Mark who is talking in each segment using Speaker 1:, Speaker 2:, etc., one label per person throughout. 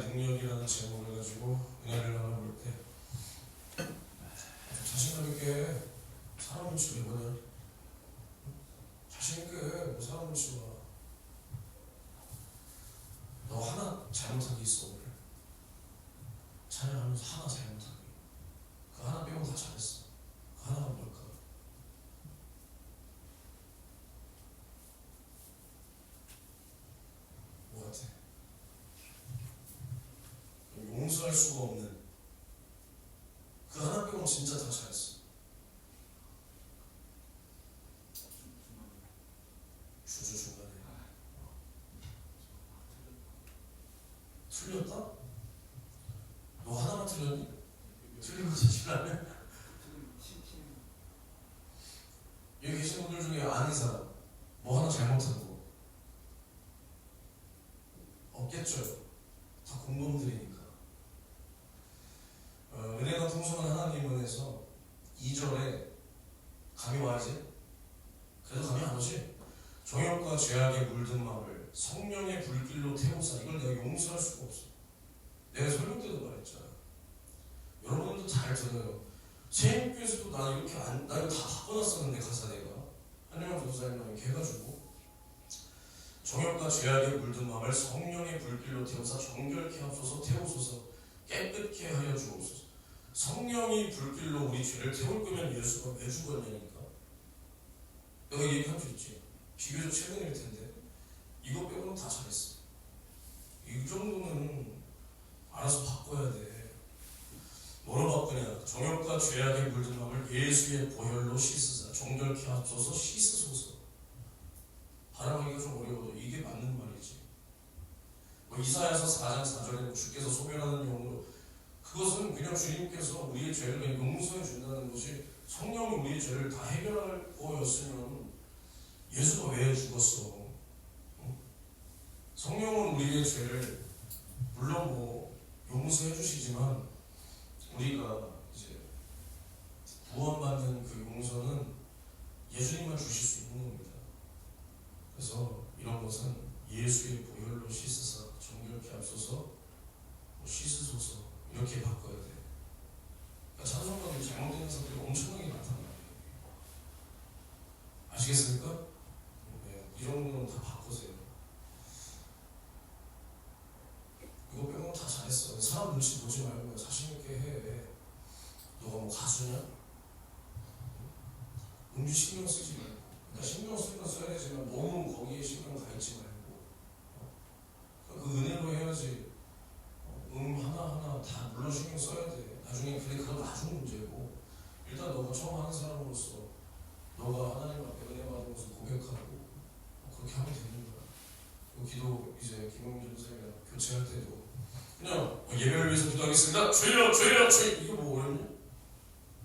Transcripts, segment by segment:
Speaker 1: 능력이라는 제목을 가지고 은혜를 나눠볼 때 자신감 있게 사람 눈치 왜 보냐? 자신 있게 뭐 사람 눈치 봐. 너 하나 잘못한 게 있어 오늘. 찬양하면서 하나 잘못한 게. 그 하나 빼고 다 잘했어. 그 하나가 뭘까? 뭐 같아? 용서할 수가 없는 그 하나 빼고는 진짜 다 잘했어. 주저 중간에 틀렸다? 너 하나만 틀렸니? 틀린 거 자신하면 여기 계신 분들 중에 아는 사람 뭐 하나 잘못한 거 없겠죠? 다 공동들이니까. 은혜가 풍성한 하나님 은혜에서 2절에 감이 와야지? 그래도 감이 안 오지? 정욕과 죄악에 물든 마음을 성령의 불길로 태우사. 이걸 내가 용서할 수가 없어. 내가 설교 때도 말했잖아. 여러분들도 잘 들어요. 세임교에서도 나 이렇게 나 이거 다 바꿔놨었는데 가사 내가 한영환 교사님이 해가지고 정욕과 죄악에 물든 마음을 성령의 불길로 태우사 정결케 하소서. 태우소서. 깨끗게 하여 주옵소서. 성령이 불길로 우리 죄를 태울 거면 예수가 왜 죽었냐니까. 내가 얘기한 적 있지. 비교적 최근일 텐데 이거 빼고는 다 잘했어. 이 정도는 알아서 바꿔야 돼. 뭐로 바꾸냐? 정욕과 죄악에 물든 마음을 예수의 보혈로 씻으사 정결케 하소서. 씻으소서. 발음하기가 좀 어려워도 이게 맞는 말이지. 뭐 이사야서 4장 4절에 주께서 소멸하는 영으로, 그것은 그냥 주님께서 우리의 죄를 용서해 준다는 것이, 성령이 우리의 죄를 다 해결할 거였으면 예수가 왜 죽었어? 성령은 우리의 죄를 물론 뭐 용서해 주시지만 우리가 이제 구원받는 그 용서는 예수님만 주실 수 있는 겁니다. 그래서 이런 것은 예수의 보혈로 씻으사 정결케 하소서. 씻으소서. 이렇게 바꿔야 돼. 그러니까 찬송가도 잘못된 사람들이 엄청나게 많단 말이에요. 아시겠습니까? 네, 이런 건 다 바꾸세요. 이거 빼고는 다 잘했어. 사람 눈치 보지 말고 자신있게 해. 너가 뭐 가수냐? 음주 신경 쓰지 말고. 그러니까 신경 쓸 건 써야 되지만 너무 거기에 신경 가 있지 말고. 그 은혜로 해야지. 하나하나 다 물론 신경 써야 돼. 나중에 그건 나중 문제고, 일단 너가 처음 하는 사람으로서 너가 하나님 앞에 은혜 받은 것을 고백하고 그렇게 하면 되는 거야. 기도 이제 김용준 선생님이랑 교체할 때도 그냥 예배를 위해서 기도하겠습니다. 주여 주여 주여. 이게 뭐 어렵냐?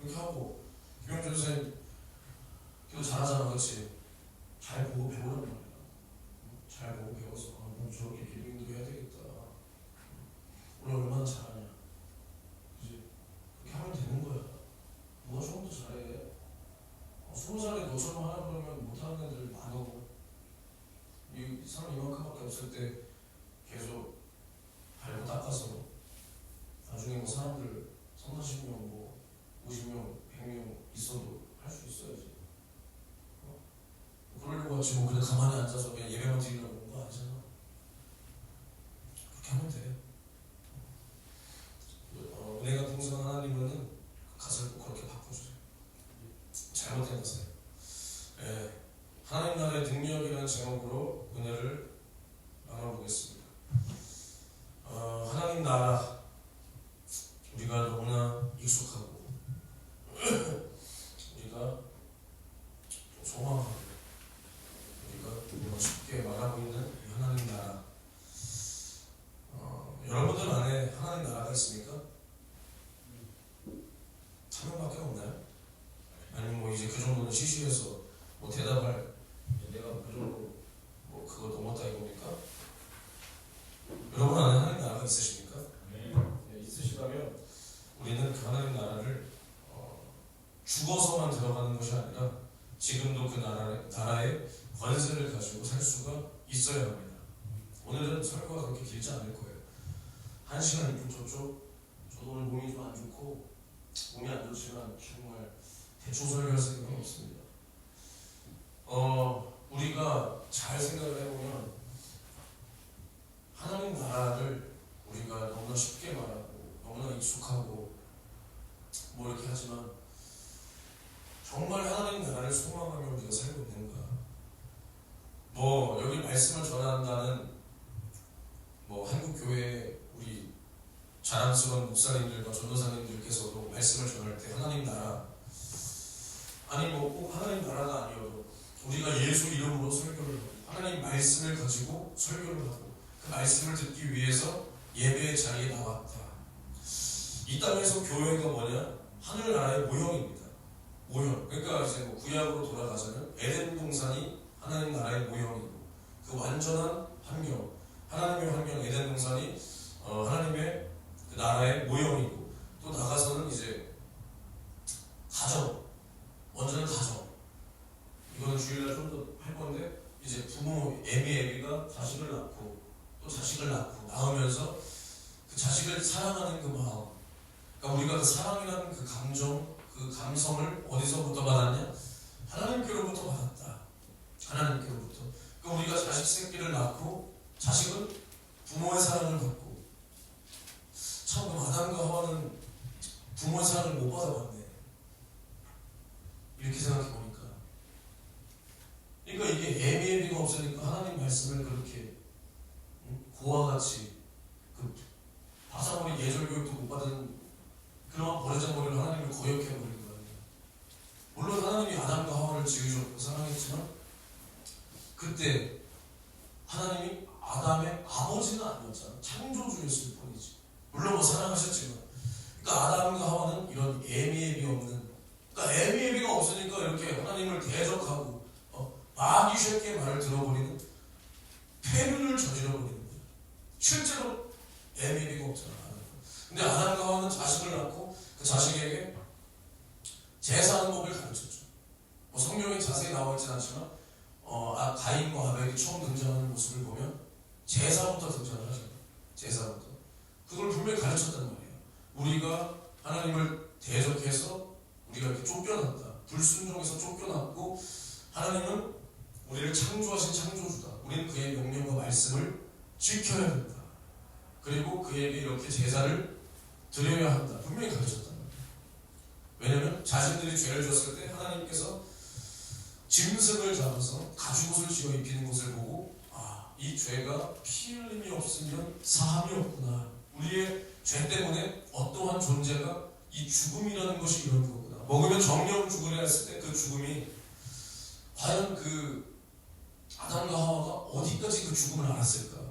Speaker 1: 이렇게 하고 김용준 선생님 기도 잘하잖아. 그렇지? 잘 보고 배우란 말이야. 잘 보고 배워서 저렇게 기도 해야 되겠다. 오늘 얼마나 잘하냐. 그지? 그렇게 하면 되는 거야. 누가 조금 더 잘해. 20살에 너처럼 하라 그러면 못하는 애들 많어. 이 사람 이만큼밖에 없을 때 계속 밟고 닦아서 나중에 뭐 사람들 30-40명 뭐 50명 100명 있어도 할 수 있어야지. 그러려고 하지 뭐 그냥 가만히 앉아서 그냥 예배만 드리려고 온 거 아니잖아. 그렇게 하면 돼. 은혜가 풍성한 하나님은 가사를 꼭 그렇게 바꿔주세요. 잘못된 가사예요. 예, 하나님 나라의 능력이라는 제목으로 은혜를 나눠보겠습니다. 하나님 나라, 우리가 너무나 익숙하고 우리가 좀 소망하고 우리가 쉽게 말하고 있는 이 하나님 나라. 여러분들 안에 하나님 나라가 있습니까? 한 명밖에 없나요? 아니면 뭐 이제 그 정도는 시시해서 뭐 대답할, 내가 그 정도 뭐 그거 넘었다 이겁니까? 여러분 안에 하나님 나라가 있으십니까? 네. 있으시다면 우리는 그 하나님 나라를 죽어서만 들어가는 것이 아니라 지금도 그 나라의 관세를 가지고 살 수가 있어야 합니다. 오늘은 설교가 그렇게 길지 않을 거예요. 1시간 2분 저쪽. 저도 오늘 몸이 좀 안 좋고 몸이 안 좋지만 정말 대충 설교할 생각은 없습니다. 우리가 잘 생각을 해보면 하나님 나라를 우리가 너무나 쉽게 말하고 너무나 익숙하고 뭐 이렇게 하지만 정말 하나님 나라를 소망하며 우리가 살고 있는가? 뭐 여기 말씀을 전한다는 뭐 한국교회 우리 자랑스러운 목사님들과 전도사님들께서도 말씀을 전할 때 하나님 나라, 아니 뭐 꼭 하나님 나라가 아니어도 우리가 예수 이름으로 설교를 하고 하나님 말씀을 가지고 설교를 하고 그 말씀을 듣기 위해서 예배의 자리에 나왔다. 이 땅에서 교회가 뭐냐? 하늘나라의 모형입니다. 모형. 그러니까 이제 뭐 구약으로 돌아가자면 에덴 동산이 하나님 나라의 모형이고 그 완전한 환경, 하나님의 환경 에덴 동산이 하나님의 그 나라의 모형이고, 또 나가서는 이제 가정, 먼저는 가정. 이거는 주일날 좀 더 할 건데, 이제 부모 애비가 자식을 낳고 또 자식을 낳으면서 그 자식을 사랑하는 그 마음, 그러니까 우리가 그 사랑이라는 그 감정, 그 감성을 어디서부터 받았냐? 하나님께로부터 받았다. 하나님께로부터. 그러니까 우리가 자식 새끼를 낳고 자식은 부모의 사랑을 받고, 참 아담과 하와는 부모의 사랑을 못 받아봤네. 이렇게 생각해보니까. 그러니까 이게 애미애비가 없으니까 하나님 말씀을 그렇게 고와 같이 그 바사머리 예절교육도 못 받은 그런 버르장머리를 하나님을 거역해버린 거예요. 물론 하나님이 아담과 하와를 지으셨고 사랑했지만 그때 하나님이 아담의 아버지는 아니었잖아. 창조주였을 뿐이지. 물론 뭐 사랑하셨지만, 그러니까 아담과 하와는 이런 애미애비 없는, 그러니까 애미애비가 없으니까 이렇게 하나님을 대적하고 마귀 쉐끼의 말을 들어버리는 폐륜을 저질러버리는 거예요. 실제로 애미애비가 없잖아. 근데 아담과 하와는 자식을 낳고 그 자식에게 제사하는 법을 가르쳤죠. 뭐 성경에 자세히 나와 있진 않지만 가인과 아벨이 처음 등장하는 모습을 보면 제사부터 등장을 하잖아요. 제사부터. 그걸 분명히 가르쳤단 말이에요. 우리가 하나님을 대적해서 우리가 이렇게 쫓겨났다. 불순종해서 쫓겨났고 하나님은 우리를 창조하신 창조주다. 우리는 그의 명령과 말씀을 지켜야 된다. 그리고 그에게 이렇게 제사를 드려야 한다. 분명히 가르쳤단 말이에요. 왜냐하면 자신들이 죄를 지었을 때 하나님께서 짐승을 잡아서 가죽옷을 지어 입히는 것을 보고, 이 죄가 피 흘림이 없으면 사함이 없구나. 우리의 죄 때문에 어떠한 존재가 이 죽음이라는 것이 이런 거구나. 먹으면 정령 죽으려 했을 때 그 죽음이 과연 그 아담과 하와가 어디까지 그 죽음을 알았을까?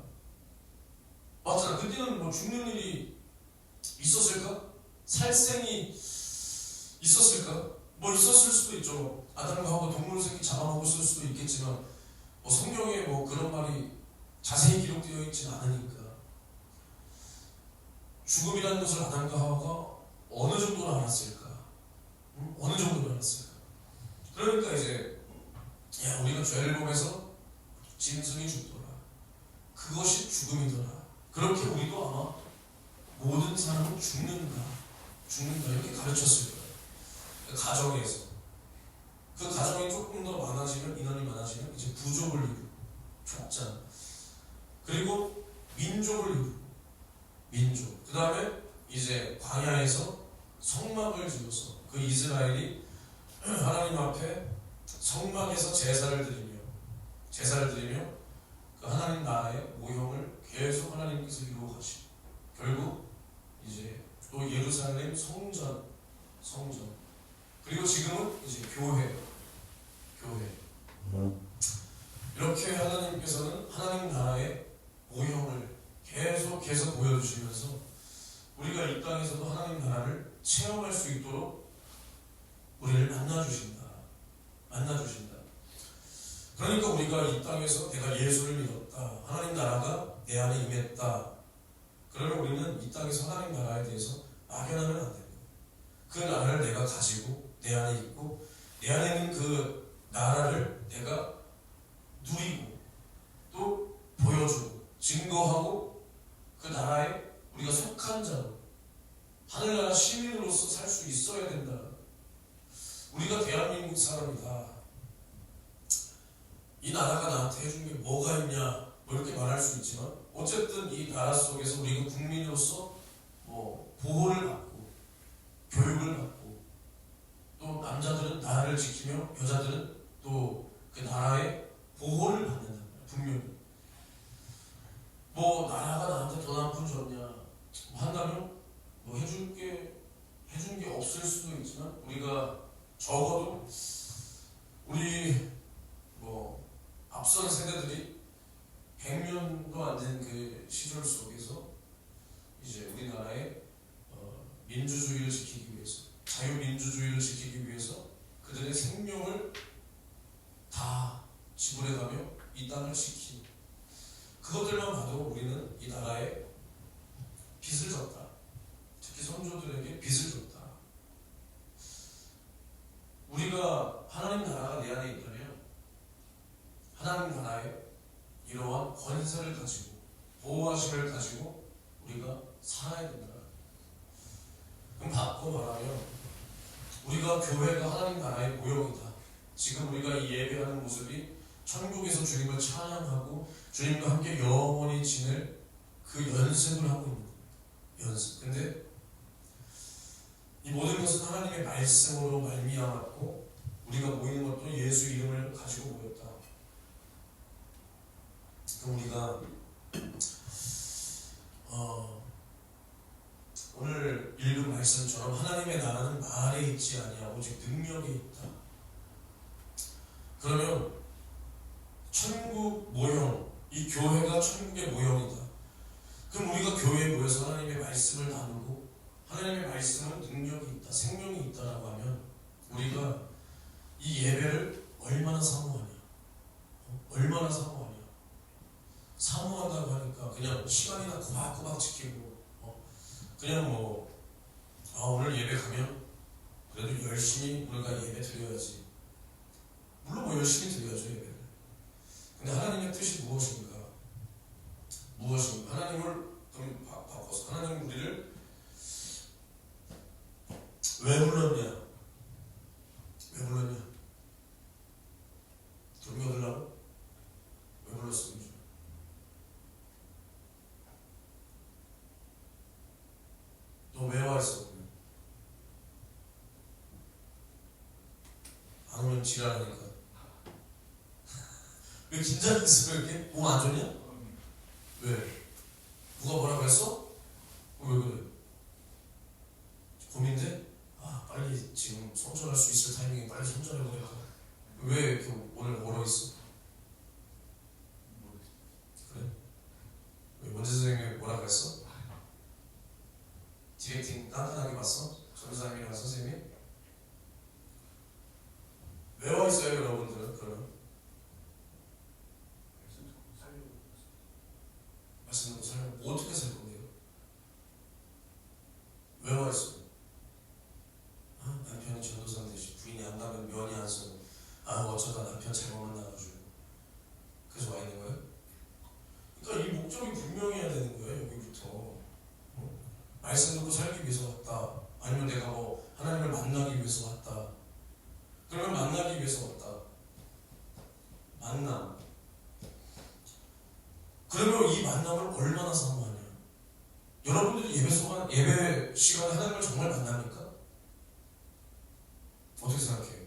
Speaker 1: 맞잖아. 그때는 뭐 죽는 일이 있었을까? 살생이 있었을까? 뭐 있었을 수도 있죠. 아담과 하와가 동물 새끼 잡아먹었을 수도 있겠지만 뭐 성경에 뭐 그런 말이 자세히 기록되어 있지는 않으니까. 죽음이라는 것을 아담과 하와가 어느 정도로 알았을까? 어느 정도로 알았을까? 그러니까 이제 우리가 죄를 범해서 짐승이 죽더라. 그것이 죽음이더라. 그렇게 우리도 아마 모든 사람은 죽는다 이렇게 가르쳤을 거예요. 가정에서. 그 가정이 조금 더 많아지면, 인원이 많아지면 이제 부족을 이루고 족장, 그리고 민족을 이루고 민족. 그 다음에 이제 광야에서 성막을 지어서 그 이스라엘이 하나님 앞에 성막에서 제사를 드리며 그 하나님 나라의 모형을 계속 하나님께서 이루어 가시고, 결국 이제 또 예루살렘 성전, 그리고 지금은 이제 교회. 이렇게 하나님께서는 하나님 나라의 모형을 계속해서 보여주시면서 우리가 이 땅에서도 하나님 나라를 체험할 수 있도록 우리를 만나주신다. 그러니까 우리가 이 땅에서 내가 예수를 믿었다, 하나님 나라가 내 안에 임했다, 그러면 우리는 이 땅에서 하나님 나라에 대해서 막연하면 안 됩니다. 그 나라를 내가 가지고 내 안에 있고, 내 안에 있는 그 나라를 내가 누리고 또 보여주고 증거하고 그 나라에 우리가 속한 자로 하늘나라 시민으로서 살 수 있어야 된다. 우리가 대한민국 사람이다. 이 나라가 나한테 해준 게 뭐가 있냐 뭐 이렇게 말할 수 있지만 어쨌든 이 나라 속에서 우리가 국민으로서 뭐 보호를 받고 교육을 받고 또 남자들은 나라를 지키며 여자들은 또 그 나라의 보호를 받는다. 분명히 뭐 나라가 나한테 돈 한 푼 줬냐 뭐 한다면 뭐 해준 게 없을 수도 있지만 우리가 적어도 우리 뭐 앞선 세대들이 100년도 안 된 그 시절 속에서 이제 우리나라의 민주주의를 지키기 위해서 자유민주주의를 지키기 위해서 그들의 생명을 다 지불해가며 이 땅을 지키는 그것들만 봐도 우리는 이 나라에 빚을 졌다. 특히 선조들에게 빚을 줬다. 우리가 하나님 나라가 내 안에 있다면 하나님 나라에 이러한 권세를 가지고 보호하심을 가지고 우리가 살아야 된다. 그럼 바꿔 말하면 우리가 교회가 하나님 나라의 모형이다. 지금 우리가 이 예배하는 모습이 천국에서 주님을 찬양하고 주님과 함께 영원히 지낼 그 연습을 하고 있는 거예요. 연습. 근데 이 모든 것은 하나님의 말씀으로 말미암았고 우리가 모이는 것도 예수 이름을 가지고 모였다. 그럼 우리가 오늘 읽은 말씀처럼 하나님의 나라는 말에 있지 아니하 오직 능력에 있다. 그러면 천국 모형, 이 교회가 천국의 모형이다. 그럼 우리가 교회에 모여서 하나님의 말씀을 나누고 하나님의 말씀은 능력이 있다, 생명이 있다라고 하면 우리가 이 예배를 얼마나 사모하냐? 얼마나 사모하냐? 사모한다고 하니까 그냥 시간이나 꼬박꼬박 지키고 그냥 뭐 오늘 예배 가면 그래도 열심히 우리가 예배 드려야지. 물론 뭐 열심히 드려야죠 예배를. 근데 하나님의 뜻이 무엇인가? 하나님을 그럼 바꿔서 하나님 우리를 왜 불렀냐? 돈 얻으려고? 왜 불렀습니까? 너 왜 와 있어? 안 오면 지랄하니까. 왜 긴장했어 이렇게? 몸 안 좋냐? 왜? 누가 뭐라고 했어? 왜 그래? 고민돼? 빨리 지금 손절할 수 있을 타이밍에 빨리 손절해버릴까? 왜 이렇게 오늘 얼어있어? 그래? 왜 원재 선생님이 뭐라고 했어? 디렉팅 깐깐하게 봤어? 전사님이랑 선생님이? 왜 와 있어요 여러분들은 그러면? 말씀 듣고 살면 어떻게 살 건데요? 왜 와 있어요? 남편이 전도사인데 부인이 안 가면 면이 안 써. 어쩌다 남편 잘못 만나가지고 그래서 와 있는 거예요? 그러니까 이 목적이 분명해야 되는 거예요. 여기부터 말씀 듣고 살기 위해서 왔다. 아니면 내가 뭐 하나님을 만나기 위해서 왔다. 그러면 만나기 위해서 왔다. 만남. 그러면 이 만남을 얼마나 사모하냐? 여러분들이 예배 시간에 하나님을 정말 만납니까? 어떻게 생각해요?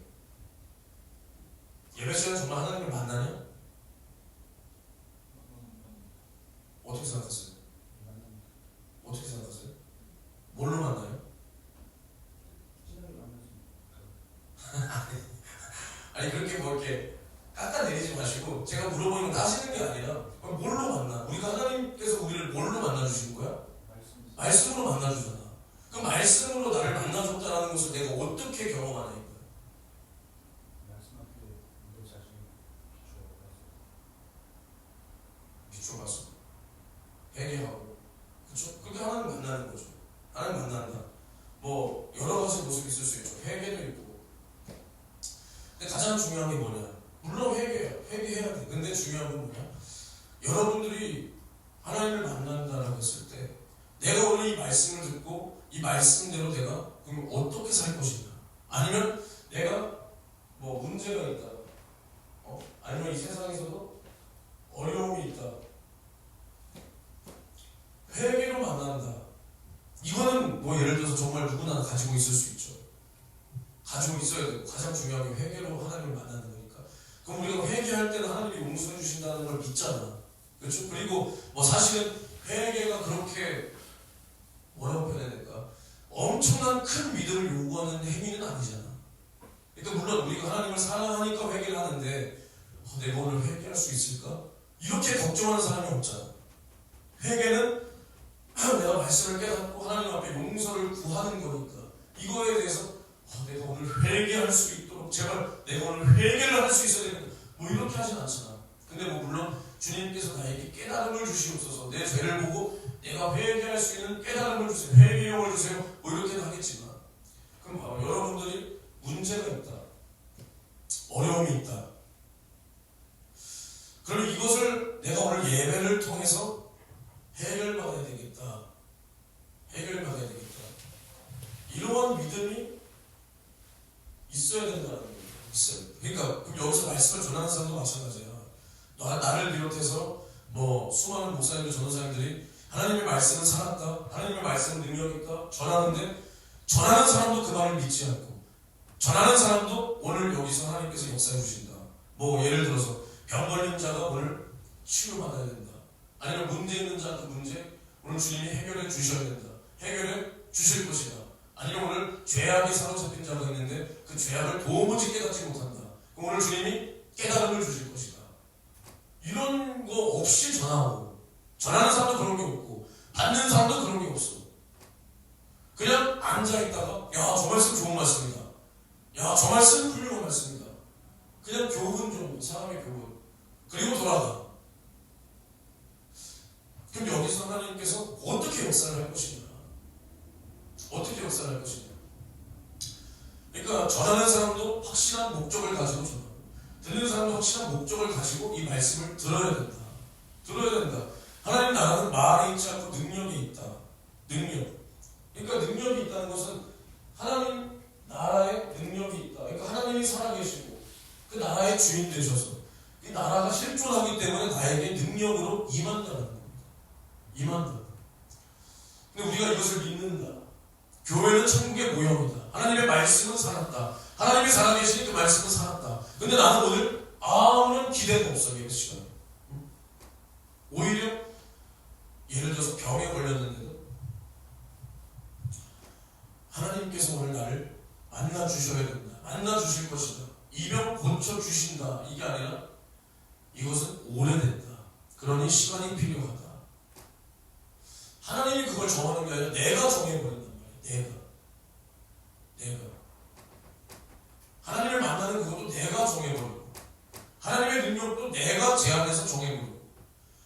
Speaker 1: 예배 시간에 정말 하나님을 만나냐? 어떻게 생각하세요? 어떻게 생각하세요? 뭘로 만나요? 아니 그렇게 뭐 이렇게 깎아내리지 마시고 제가 물어보는 건 따지는 게 아니라 뭘로 만나? 우리가 하나님께서 우리를 뭘로 만나주신 거야? 말씀으로 만나주잖아. 그 말씀으로 나를 만나줬다는 것을 내가 어떻게 경험하냐 이거야. 내가 오늘 이 말씀을 듣고 이 말씀대로 내가 그럼 어떻게 살 것인가? 아니면 내가 뭐 문제가 있다. 아니면 이 세상에서도 어려움이 있다. 회개로 만난다. 이거는 뭐 예를 들어서 정말 누구나 가지고 있을 수 있죠. 가지고 있어야 되고 가장 중요한 게 회개로 하나님을 만나는 거니까. 그럼 우리가 회개할 때는 하나님이 용서해 주신다는 걸 믿잖아. 그렇죠? 그리고 뭐 사실은 회개가 그렇게 뭐라고 표현해야 될까? 엄청난 큰 믿음을 요구하는 행위는 아니잖아. 그러니까 물론 우리가 하나님을 사랑하니까 회개를 하는데 내가 오늘 회개할 수 있을까? 이렇게 걱정하는 사람이 없잖아. 회개는 내가 말씀을 깨닫고 하나님 앞에 용서를 구하는 거니까 이거에 대해서 내가 오늘 회개할 수 있도록 제발 내가 오늘 회개를 할 수 있어야 되는 뭐 이렇게 하진 않잖아. 근데 뭐 물론 주님께서 나에게 깨달음을 주시옵소서, 내 죄를 보고 내가 회개할 수 있는 깨달음을 주세요, 회개의 영을 주세요, 뭐 이렇게는 하겠지만 그럼 봐봐, 여러분들이 문제가 있다, 어려움이 있다. 그럼 이것을 내가 오늘 예배를 통해서 해결받아야 되겠다. 해결받아야 되겠다. 이러한 믿음이 있어야 된다는 거예요. 있어요. 그러니까 여기서 말씀을 전하는 사람도 마찬가지야. 나를 비롯해서 뭐 수많은 목사님들, 전도사님들이 하나님의 말씀은 살았다, 하나님의 말씀은 능력이 있다 전하는데 전하는 사람도 그 말을 믿지 않고 전하는 사람도 오늘 여기서 하나님께서 역사해 주신다. 뭐 예를 들어서 병 걸린 자가 오늘 치유받아야 된다. 아니면 문제 있는 자 그 문제 오늘 주님이 해결해 주셔야 된다. 해결해 주실 것이다. 아니면 오늘 죄악이 사로잡힌 자가 있는데 그 죄악을 도무지 깨닫지 못한다. 그럼 오늘 주님이 깨달음을 주실 것이다. 이런 거 없이 전하고 전하는 사람도 그런 게 없고 받는 사람도 그런 게 없어. 그냥 앉아있다가 야, 저 말씀 좋은 말씀이다. 야, 저 말씀 훌륭한 말씀이다. 그냥 교훈 정도, 사람의 교훈. 그리고 돌아가. 그럼 여기서 하나님께서 어떻게 역사를 할 것이냐? 어떻게 역사를 할 것이냐? 그러니까 전하는 사람도 확실한 목적을 가지고 전하고 듣는 사람도 확실한 목적을 가지고 이 말씀을 들어야 된다. 들어야 된다. 하나님 나라는 말이 있지 않고 능력이 있다. 능력. 그러니까 능력이 있다는 것은 하나님 나라에 능력이 있다. 그러니까 하나님이 살아계시고 그 나라의 주인 되셔서 이 나라가 실존하기 때문에 나에게 능력으로 임한다는 겁니다. 임한다. 근데 우리가 이것을 믿는다. 교회는 천국의 모형이다. 하나님의 말씀은 살았다. 하나님이 살아계시니 그 말씀은 살았다. 근데 나는 오늘 아무런 기대가 없어. 예배 시간에. 오히려 예를 들어서 병에 걸렸는데도 하나님께서 오늘 나를 만나 주셔야 된다. 만나 주실 것이다. 이 병 고쳐 주신다. 이게 아니라 이것은 오래됐다. 그러니 시간이 필요하다. 하나님이 그걸 정하는 게 아니라 내가 정해버린단 말이야. 내가 하나님을 만나는 그것도 내가 정해버리고 하나님의 능력도 내가 제안해서 정해버리고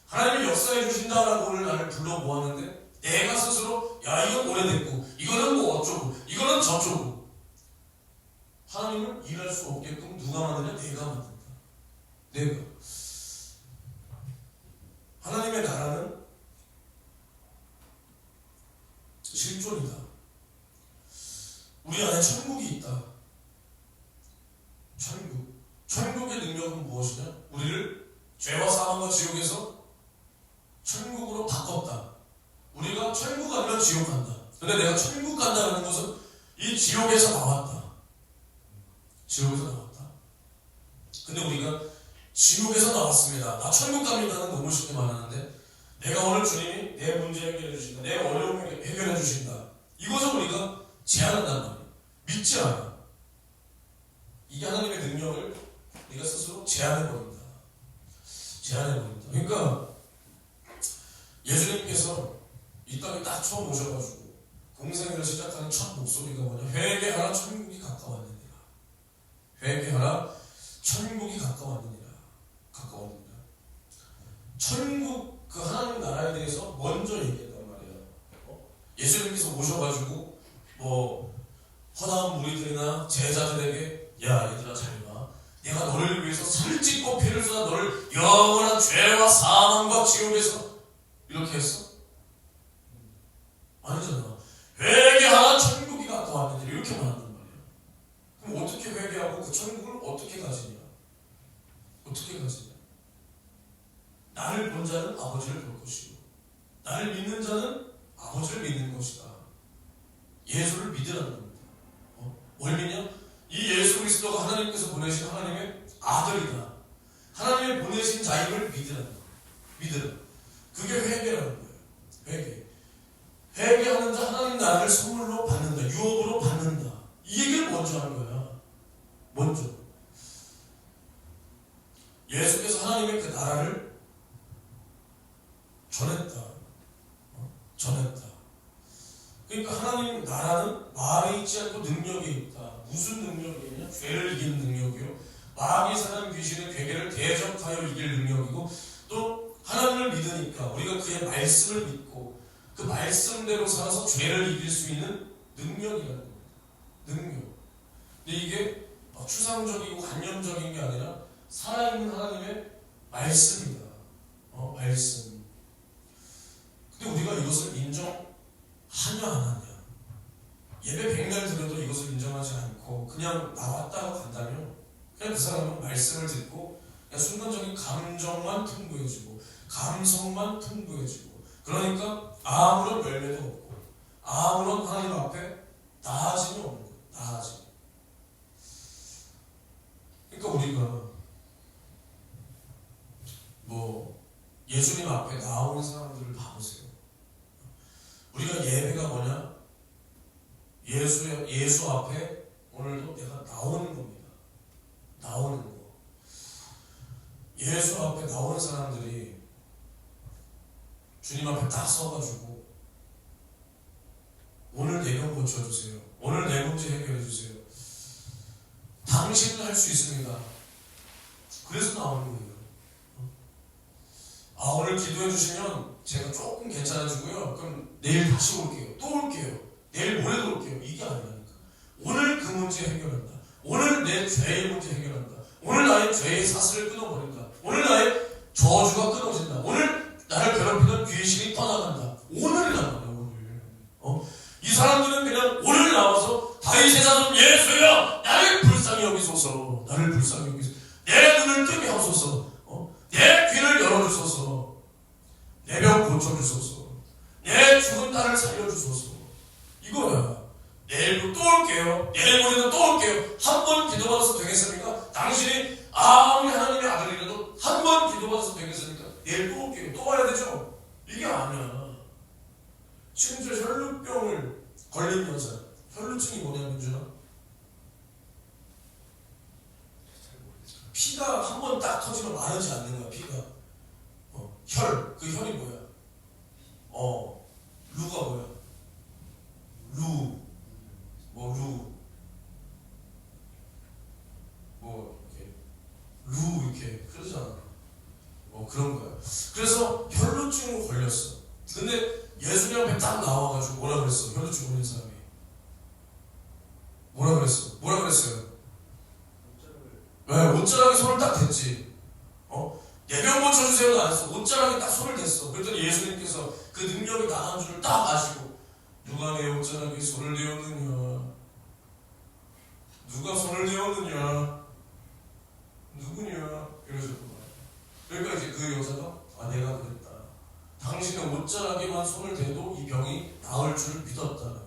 Speaker 1: 하나님이 역사해 주신다라고 오늘 나를 불러모았는데 내가 스스로 야, 이건 오래됐고 이거는 뭐 어쩌고 이거는 저쩌고 하나님을 일할 수 없게끔 누가 만드냐? 내가 만든다. 내가. 하나님의 나라는 실존이다. 우리 안에 천국이 있다. 천국. 천국의 능력은 무엇이냐? 우리를 죄와 사망과 지옥에서 천국으로 바꿨다. 우리가 천국 가면 지옥 간다. 근데 내가 천국 간다는 것은 이 지옥에서 나왔다. 지옥에서 나왔다. 근데 우리가 지옥에서 나왔습니다. 나 천국 갑니다는 너무 쉽게 말하는데 내가 오늘 주님이 내 문제 해결해 주신다. 내 어려움 해결해 주신다. 이것을 우리가 제안한단 말이에요. 믿지 않아. 이게 하나님의 능력을 네가 스스로 제안해버린다. 제안해버린다. 그러니까 예수님께서 이 땅에 딱 처음 오셔가지고 공생애를 시작하는 첫 목소리가 뭐냐? 회개하라, 천국이 가까웠느니라. 회개하라, 천국이 가까웠느니라. 가까웠느니라. 천국, 그 하나님 나라에 대해서 먼저 얘기했단 말이야. 예수님께서 오셔가지고 뭐 허다한 무리들이나 제자들에게 야, 얘들아 잘 봐. 내가 너를 위해서 살찌고 피를 쏟아 너를 영원한 죄와 사망과 지옥에서 이렇게 했어? 아니잖아. 회개하라 천국이 가까웠느니라 이렇게 말한단 말이야. 그럼 어떻게 회개하고 그 천국을 어떻게 가지냐? 어떻게 가지냐? 나를 본 자는 아버지를 볼 것이고 나를 믿는 자는 아버지를 믿는 것이다. 예수를 믿으라는 겁니다. 뭘 믿냐? 이 예수 그리스도가 하나님께서 보내신 하나님의 아들이다. 하나님의 보내신 자임을 믿으라는 거예요. 믿으라. 그게 회개라는 거예요. 회개. 회개하는 자 하나님 나라를 선물로 받는다. 유업으로 받는다. 이 얘기를 먼저 하는 거야. 먼저. 예수께서 하나님의 그 나라를 전했다. 전했다. 그러니까 하나님 나라는 말에 있지 않고 능력에 있다. 무슨 능력이냐? 죄를 이기는 능력이요. 마귀 사람 귀신의 괴계를 대적하여 이길 능력이고 또 하나님을 믿으니까 우리가 그의 말씀을 믿고 그 말씀대로 살아서 죄를 이길 수 있는 능력이라는 겁니다. 능력. 근데 이게 추상적이고 관념적인 게 아니라 살아있는 하나님의 말씀이다. 말씀. 근데 우리가 이것을 인정하냐 안 하냐? 예배 백날 드려도 이것을 인정하지 않고 그냥 나왔다가 간다면 그냥 그 사람은 말씀을 듣고 그냥 순간적인 감정만 풍부해지고 감성만 풍부해지고 그러니까 아무런 열매도 없고 아무런 하나님 앞에 나아짐이 없는 거예요. 나아짐. 그러니까 우리가 예수님 앞에 나오는 사람들을 봐보세요. 우리가 예배가 뭐냐? 예수 앞에 오늘도 내가 나오는 겁니다. 나오는 거. 예수 앞에 나오는 사람들이 주님 앞에 딱 서가지고 오늘 내 병 고쳐주세요. 오늘 내 문제 해결해주세요. 당신은 할 수 있습니다. 그래서 나오는 거예요. 오늘 기도해 주시면 제가 조금 괜찮아지고요. 그럼 내일 다시 올게요. 또 올게요. 내일 모레도 올게요. 이게 아니라니까. 오늘 그 문제 해결한다. 오늘 내 죄의 문제 해결한다. 오늘 나의 죄의 사슬을 끊어버린다. 오늘 나의 저주가 끊어진다. 오늘 나를 괴롭히던 귀신이 떠나간다. 오늘이란 말이야. 오늘. 이 사람들은 그냥 오늘 나와서 다윗의 자손 예수야 나를 불쌍히 여기소서. 나를 불쌍히 여기소서. 내 눈을 뜨게 하소서. 내 귀를 열어주소서. 내 병 고쳐주소서. 내 죽은 딸을 살려주소서. 이거야. 내일도 또 올게요. 내일 모레도 또 올게요. 한 번 기도받아서 되겠습니까? 당신이 아무리 하나님의 아들이라도 한 번 기도받아서 되겠습니까? 내일 또 올게요. 또 와야 되죠? 이게 아니야. 지금 저 혈루병을 걸린 여자. 혈루증이 뭐냐, 민준아? 피가 한 번 딱 터지면 마르지 않는 거야, 피가. 혈, 그 혈이 뭐야? 루가 뭐야? 루, 이렇게, 이렇게, 그러잖아. 그런 거야. 그래서 혈루증으로 걸렸어. 근데 예수님 앞에 딱 나와가지고 뭐라 그랬어? 혈루증 걸린 사람이. 뭐라 그랬어요? 왜? 옷자락에 손을 딱 댔지. 내 병 고쳐주세요도 안 했어. 옷자락에 딱 손을 댔어. 그랬더니 예수님께서 그 능력이 나간 줄을 딱 아시고 누가 내 옷자락에 손을 대었느냐? 누가 손을 대었느냐? 누구냐? 이러셨구만. 그러니까 이제 그 여자가 내가 그랬다. 당신의 옷자락에만 손을 대도 이 병이 나을 줄 믿었다는 거야.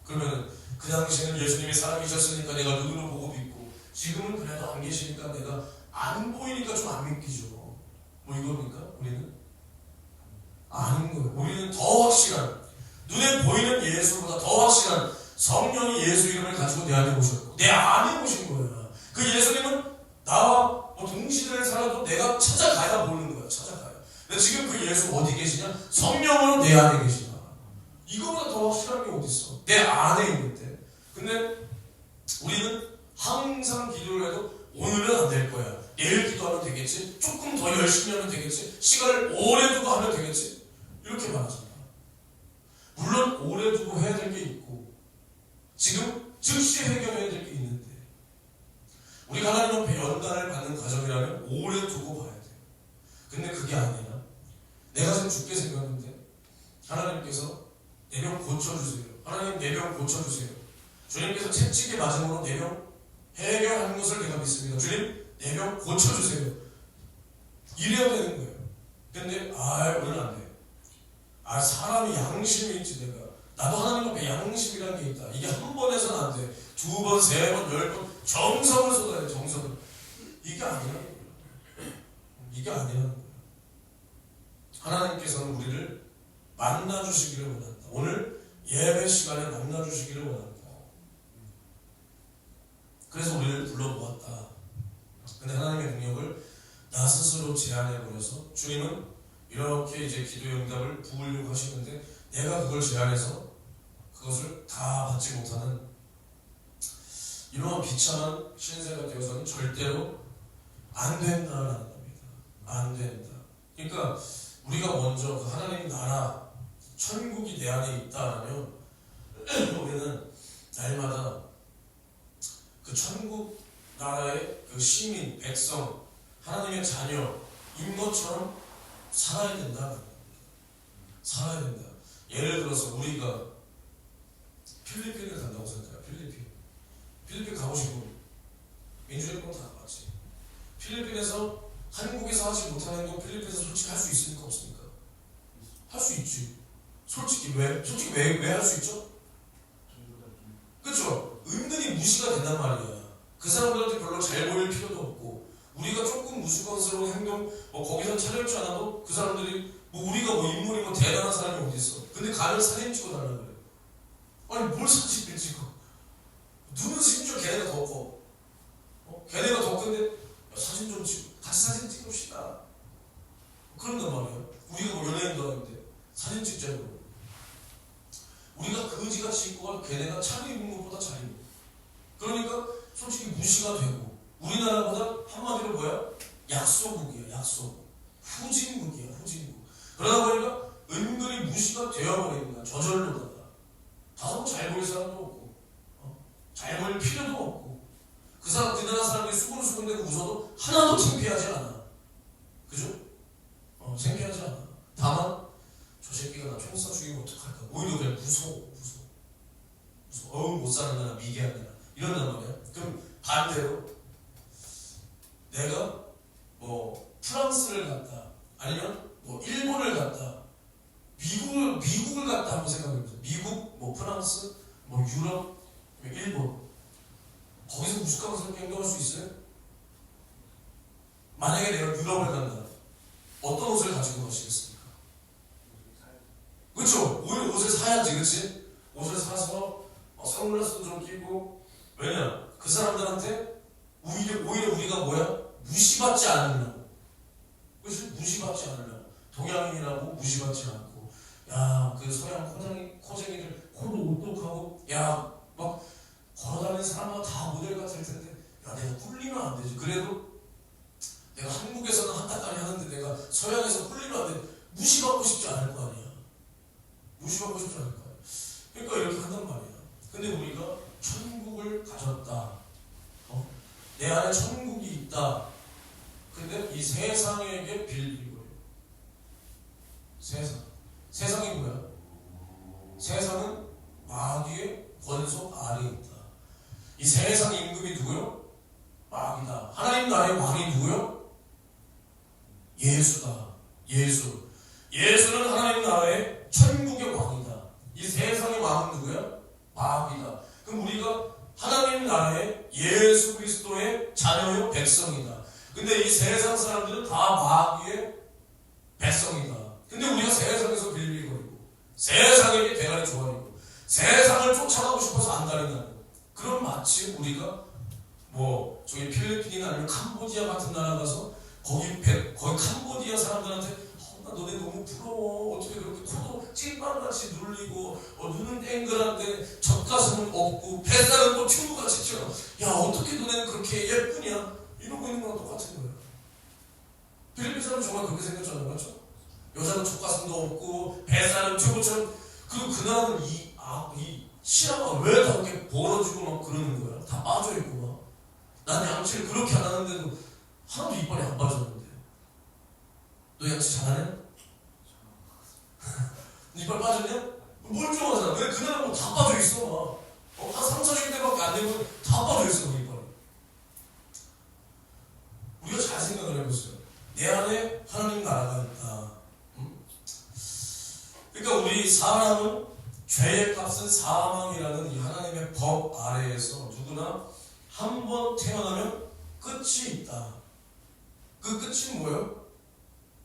Speaker 1: 그러면 그 당시에는 예수님이 살아계셨으니까 내가 눈으로 보고 믿고 지금은 그래도 안 계시니까 내가 안 보이니까 좀 안 믿기죠. 이겁니까? 우리는? 아닌 거예요. 우리는 더 확실한, 눈에 보이는 예수보다 더 확실한 성령이 예수 이름을 가지고 내 안에 오셨고 내 안에 오신 거예요. 그 예수님은 나와 동시대를 살아도 내가 찾아가야 보는 거야. 찾아가야. 근데 지금 그 예수 어디 계시냐? 성령으로 내 안에 계시다. 이거보다 더 확실한 게 어디 있어? 내 안에 있는데. 근데 우리는 항상 기도를 해도 오늘은 안 될 거야. 내일 기도하면 되겠지. 조금 더 열심히 하면 되겠지. 시간을 오래 두고 하면 되겠지. 이렇게 말하잖아. 물론 오래 두고 해야 될 게 있고 지금 즉시 해결해야 될 게 있는데 우리가 하나님 앞에 연단을 받는 과정이라면 오래 두고 봐야 돼. 근데 그게 아니라 내가 지금 죽게 생겼는데 하나님께서 내 병 고쳐주세요. 하나님 내 병 고쳐주세요. 주님께서 채찍에 맞음으로 내 병 해결하는 것을 내가 믿습니다. 주님 내 병 고쳐주세요. 이래야 되는 거예요. 근데 오늘 안 돼. 사람이 양심이 있지. 나도 하나님 앞에 양심이라는 게 있다. 이게 한 번 해서는 안 돼. 두 번, 세 번, 10번 정성을 쏟아야 돼. 정성을. 이게 아니라는 거예요. 이게 아니라는 거예요. 하나님께서는 우리를 만나주시기를 원한다. 오늘 예배 시간에 만나주시기를 원한다. 그래서 우리를 불러보았다. 근데 하나님의 능력을 나 스스로 제한해버려서 주님은 이렇게 이제 기도의 응답을 부으려고 하시는데 내가 그걸 제한해서 그것을 다 받지 못하는 이러한 비참한 신세가 되어서는 절대로 안 된다라는 겁니다. 안 된다. 그러니까 우리가 먼저 그 하나님 나라 천국이 내 안에 있다라면 우리는 날마다 그 천국 나라의 그 시민, 백성, 하나님의 자녀인 것처럼 살아야 된다. 살아야 된다. 예를 들어서 우리가 필리핀을 간다고 생각해요. 필리핀 가보신 분 민주주의권 다 가봤지. 필리핀에서 한국에서 하지 못하는 거 필리핀에서 솔직히 할 수 있습니까? 없습니까? 할 수 있지. 솔직히 왜 할 수 있죠? 그렇죠? 은근히 무시가 된단 말이야. 그 사람들한테 별로 잘 보일 필요도 없고 우리가 조금 무수건스러운 행동 거기서 차릴 줄 알아도 그 사람들이 우리가 인물이 대단한 사람이 어디 있어. 근데 가면 사진 찍어달라고 그래. 아니 뭘 사진을 찍어. 눈은 심지어 걔네가 더 커. 걔네가 더 큰데 사진 좀 찍고 같이 사진 찍읍시다. 그런단 말이야. 우리가 연예인도 아닌데 사진 찍자고. 우리가 거지같이 입고 가면 걔네가 차려입은 것보다 잘 입어. 그러니까 솔직히 무시가 되고 우리나라보다 한마디로 뭐야? 약소국이야. 약소국. 후진국이야. 후진국. 그러다 보니까 은근히 무시가 되어버리는 거야. 저절로다가. 다소 잘 보일 사람도 없고 잘 보일 필요도 없고 그 나라 사람들이 수근수근대고 웃어도 하나도 창피하지 않아. 그죠? 창피하지 않아. 다만 저 새끼가 나 총 쏴 죽이면 어떡할까? 오히려 그냥 무서워. 못 사는 거나 미개한 거나 이런단 말이야. 그럼 반대로 내가 프랑스를 갔다 아니면 일본을 갔다 미국을 갔다 한번 생각해보세요. 미국, 프랑스, 유럽, 일본 거기서 우스꽝스럽게 행동할 수 있어요? 만약에 내가 유럽을 간다 어떤 옷을 가지고 가시겠습니까? 그렇죠? 오히려 옷을 사야지. 그렇지? 옷을 사서 선글라스도 좀 끼고 왜냐? 그 사람들한테 오히려 우리가 무시받지 않으려고. 그래서 무시받지 않으려고. 동양인이라고 무시받지 않고 그 서양 코쟁이들 코도 오똑하고 막 걸어다니는 사람마다 다 모델 같을 텐데 내가 꿀리면 안 되지. 그래도 내가 한국에서는 한따까리 하는데 내가 서양에서 꿀리면 안 돼. 무시받고 싶지 않을 거 아니야. 무시받고 싶지 않을 거 아니야. 그러니까 이렇게 한단 말이야. 근데 우리가 천국을 가졌다. 내 안에 천국이 있다. 근데 이 세상에게 빌린 거예요. 세상이 뭐야? 세상은 마귀의 권속 아래에 있다. 이 세상 임금이 누구요? 마귀다. 하나님 나라의 왕이 누구요? 예수다. 예수는 하나님 나라의 천국의 왕이다. 이 세상의 왕은 누구야? 마귀다. 그럼 우리가 하나님 나라의 예수 그리스도의 자녀요 백성이다. 근데 이 세상 사람들은 다 마귀의 백성이다. 근데 우리가 세상에서 빌빌거리고 세상에게 대가리 조아리고 세상을 쫓아가고 싶어서 안달이나고 그럼 마치 우리가 저기 필리핀이나 아니면 캄보디아 같은 나라 가서 거기 캄보디아 사람들한테 너네 너무 부러워. 어떻게 그렇게 코도 찐빵같이 눌리고 눈은 땡글한데 젖가슴은 없고 뱃살은 또 튜브같이 쪄. 야 어떻게 너네는 그렇게 예쁘냐? 이러고 있는 거랑 똑같은 거예요. 필리핀 사람은 정말 그렇게 생겼잖아요. 맞죠? 여자는 젖가슴도 없고 뱃살은 튜브처럼. 그리고 그 나라는 이 시야가 왜 다 그렇게 벌어지고 막 그러는 거야? 다 빠져있고 막. 난 양치를 그렇게 안 하는데도 하나도 이빨이 안 빠졌는데. 너 양치 잘하냐? 이빨 빠졌냐? 멀쩡하잖아. 왜 그날은 뭐 다 빠져있어 막. 한 3, 40대밖에 안 되면 다 빠져있어 그 이빨이. 우리가 잘 생각을 해보세요. 내 안에 하나님 나라가 있다. 그러니까 우리 사람은 죄의 값은 사망이라는 이 하나님의 법 아래에서 누구나 한 번 태어나면 끝이 있다. 그 끝이 뭐예요?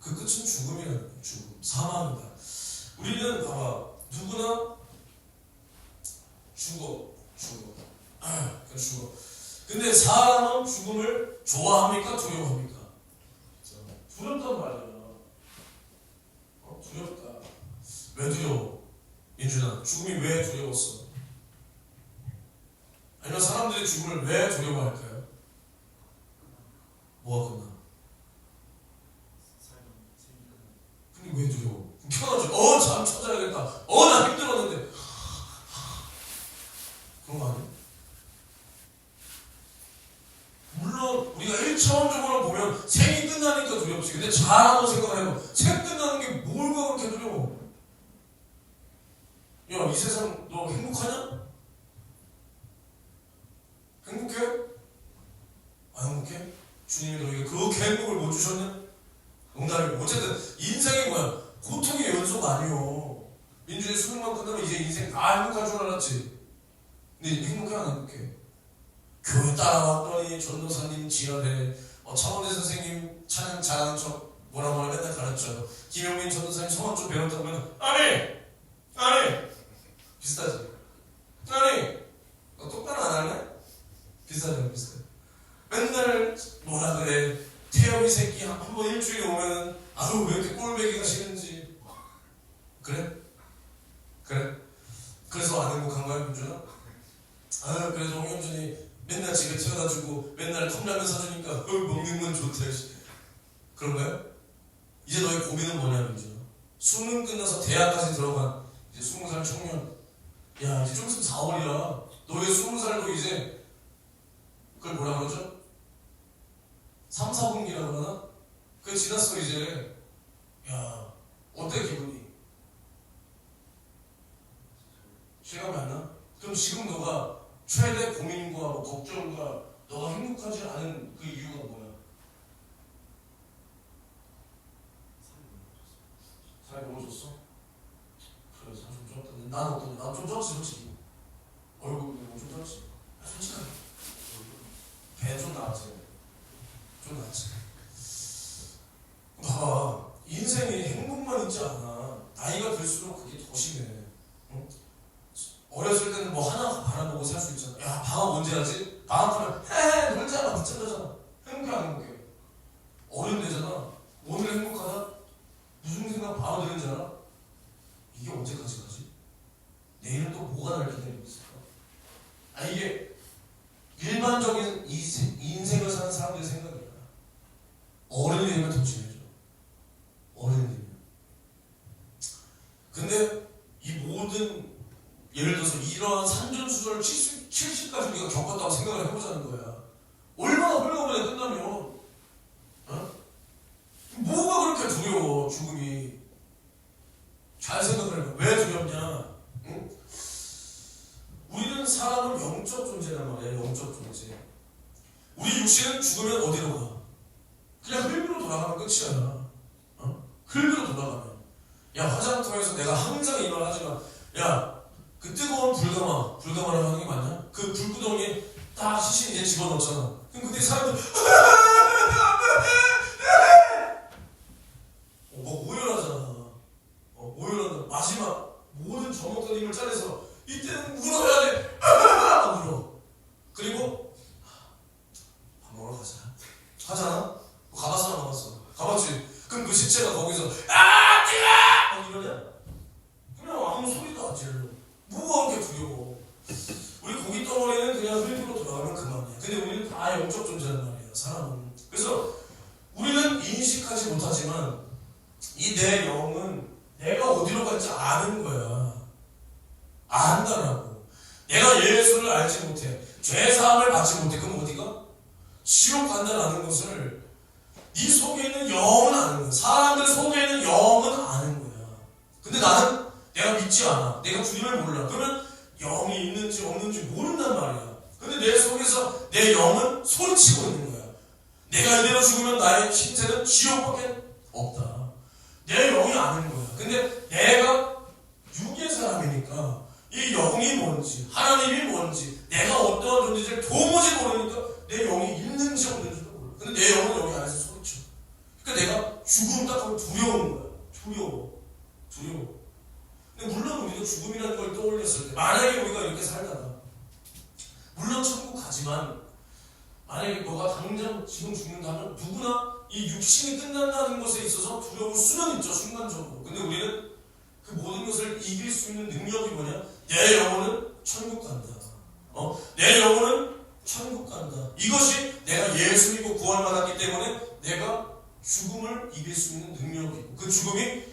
Speaker 1: 그 끝은 죽음이라는 거예요. 죽음, 사망이다. 우리는 봐봐, 누구나 죽어. 죽어. 근데 사람은 죽음을 좋아합니까? 두려워합니까? 두렵단 말이야. 두렵다. 왜 두려워? 민준아, 죽음이 왜 두려웠어? 아니면 사람들이 죽음을 왜 두려워할까요? 뭐가 끝나? 근데 왜 두려워? 편하죠. 잠 찾아야겠다. 나 힘들었는데. 그런 거 아니야? 물론 우리가 1차원적으로 보면 생이 끝나니까 두렵지. 근데 잘 한번 생각을 해봐. 생 끝나는 게 뭘까 그렇게 두려워? 야, 이 세상 너 행복하냐? 행복해? 안 행복해? 주님이 너에게 그렇게 행복을 못 주셨냐? 농담이고. 어쨌든 인생이 뭐야? 고통의 연속 아니요. 민준이 수능만 끝나면 이제 인생 다 행복할 줄 알았지. 근데 행복해 안 행복해? 교회 따라왔더니 전도사님 지랄해. 차원대 선생님 찬양 잘하는 척 뭐라 맨날 가르쳐요. 김영민 전도사님 성악 좀 배웠다고 하면 아니 비슷하지? 아니 너 똑바로 안 할래? 비슷하죠. 맨날 뭐라 그래. 태엽이 새끼 한 번 일주일에 오면은 아유 왜 이렇게 꼴배기가 싫은지. 그래? 그래서 안 행복한 거야 민준아? 그래서 홍영준이 맨날 집에 태워다주고 맨날 컵라면 사주니까 먹는 건 좋대. 그런 거야? 이제 너의 고민은 뭐냐 민준아? 수능 끝나서 대학까지 들어간 이제 20살 청년. 야 이제 좀 있으면 4월이야. 너의 20살도 이제 그걸 뭐라 그러죠? 3, 4분기라고 그러나? 그게 지났어 이제. 야 어때 기분이? 실감이 안 나? 그럼 지금 너가 최대 고민과 걱정과 너가 행복하지 않은 그 이유가 뭐야? 살이 너무 쪘어? 그래 살 좀 쪘다. 나는 어떠냐? 난 좀 쪘지 솔직히. 얼굴이 좀 쪘지. 솔직하게 배 좀 나왔지. 봐봐, 인생이 행복만 있지 않아. 나이가 들수록 그게 더 심해. 응? 어렸을 때는 뭐 하나 바라보고 살 수 있잖아. 야 방학 언제 하지? 방학하면 놀자 늦잠 자잖아. 행복해 안 행복해? 어른 되잖아. 오늘 행복하다? 무슨 생각 바로 드는 줄 알아? 이게 언제까지 가지? 내일은 또 뭐가 날 기다리고 있을까? 이게 일반적인 인생을 사는 사람들의 생각이야. 어른이 되면 더 심해져. 어른이 되면. 근데 이 모든 예를 들어서 이러한 산전수전을 70까지 우리가 겪었다고 생각을 해보자는 거야. 얼마나 훌륭하게 끝나면 뭐가 그렇게 두려워 죽음이. 잘 생각을 해봐. 왜 두렵냐? 응? 우리는 사람은 영적 존재란 말이야. 영적 존재. 우리 육신은 죽으면 어디로 가? 그냥 흙으로 돌아가면 끝이야. 흙으로 돌아가면. 야 화장터에서 내가 항상 이 말 하지만 야 그 뜨거운 불가마를 하는 게 맞냐? 그 불구덩이에 딱 시신 이제 집어넣잖아. 그럼 그때 사람들 뭐 오열하잖아. 오열한다. 마지막 모든 저먹던 힘을 짜내서 이때는 울어야 돼. 울어. 그리고 밥 먹으러 가자 하잖아. 뭐 가봤어 안 가봤어? 가봤지. 그럼 그 시체가 거기서 뛰어! 이러냐? 그냥 아무 소리도 안 질러. 뭐가 그렇게 두려워? 우리 고기 덩어리는 그냥 흙으로 돌아가면 그만이야. 근데 우리는 다 영적 존재란 말이야. 사람은. 그래서 우리는 인식하지 못하지만 이 내 영은 내가 어디로 갈지 아는 거야. 안다라고. 내가 예수를 알지 못해. 죄사함을 받지 못해. 그럼 어디가? 지옥 간다라는 것을 네 속에 있는 영은 아는 거야. 사람들 속에 있는 영은 아는 거야. 근데 나는 내가 믿지 않아. 내가 주님을 몰라. 그러면 영이 있는지 없는지 모른단 말이야. 근데 내 속에서 내 영은 소리치고 있는 거야. 내가 이대로 죽으면 나의 신세는 지옥밖에 없다. 내 영이 아는 거야. 근데 내가 육의 사람이니까 이 영이 뭔지, 하나님이 뭔지, 내가 어떠한 존재인지를 도무지 모르니까 내 영이 있는지 없는지도 몰라. 근데 내 영은 여기 안에서 소리쳐. 그러니까 내가 죽음 딱 하면 두려운 거야. 두려워. 근데 물론 우리가 죽음이라는 걸 떠올렸을 때, 만약에 우리가 이렇게 살다가 물론 천국 가지만 만약에 너가 당장 지금 죽는다면 누구나 이 육신이 끝난다는 것에 있어서 두려울 수는 있죠, 순간적으로. 근데 우리는 그 모든 것을 이길 수 있는 능력이 뭐냐? 내 영혼은 천국 간다. 내 영혼은 천국 간다. 이것이 내가 예수 믿고 구원받았기 때문에 내가 죽음을 이길 수 있는 능력이고, 그 죽음이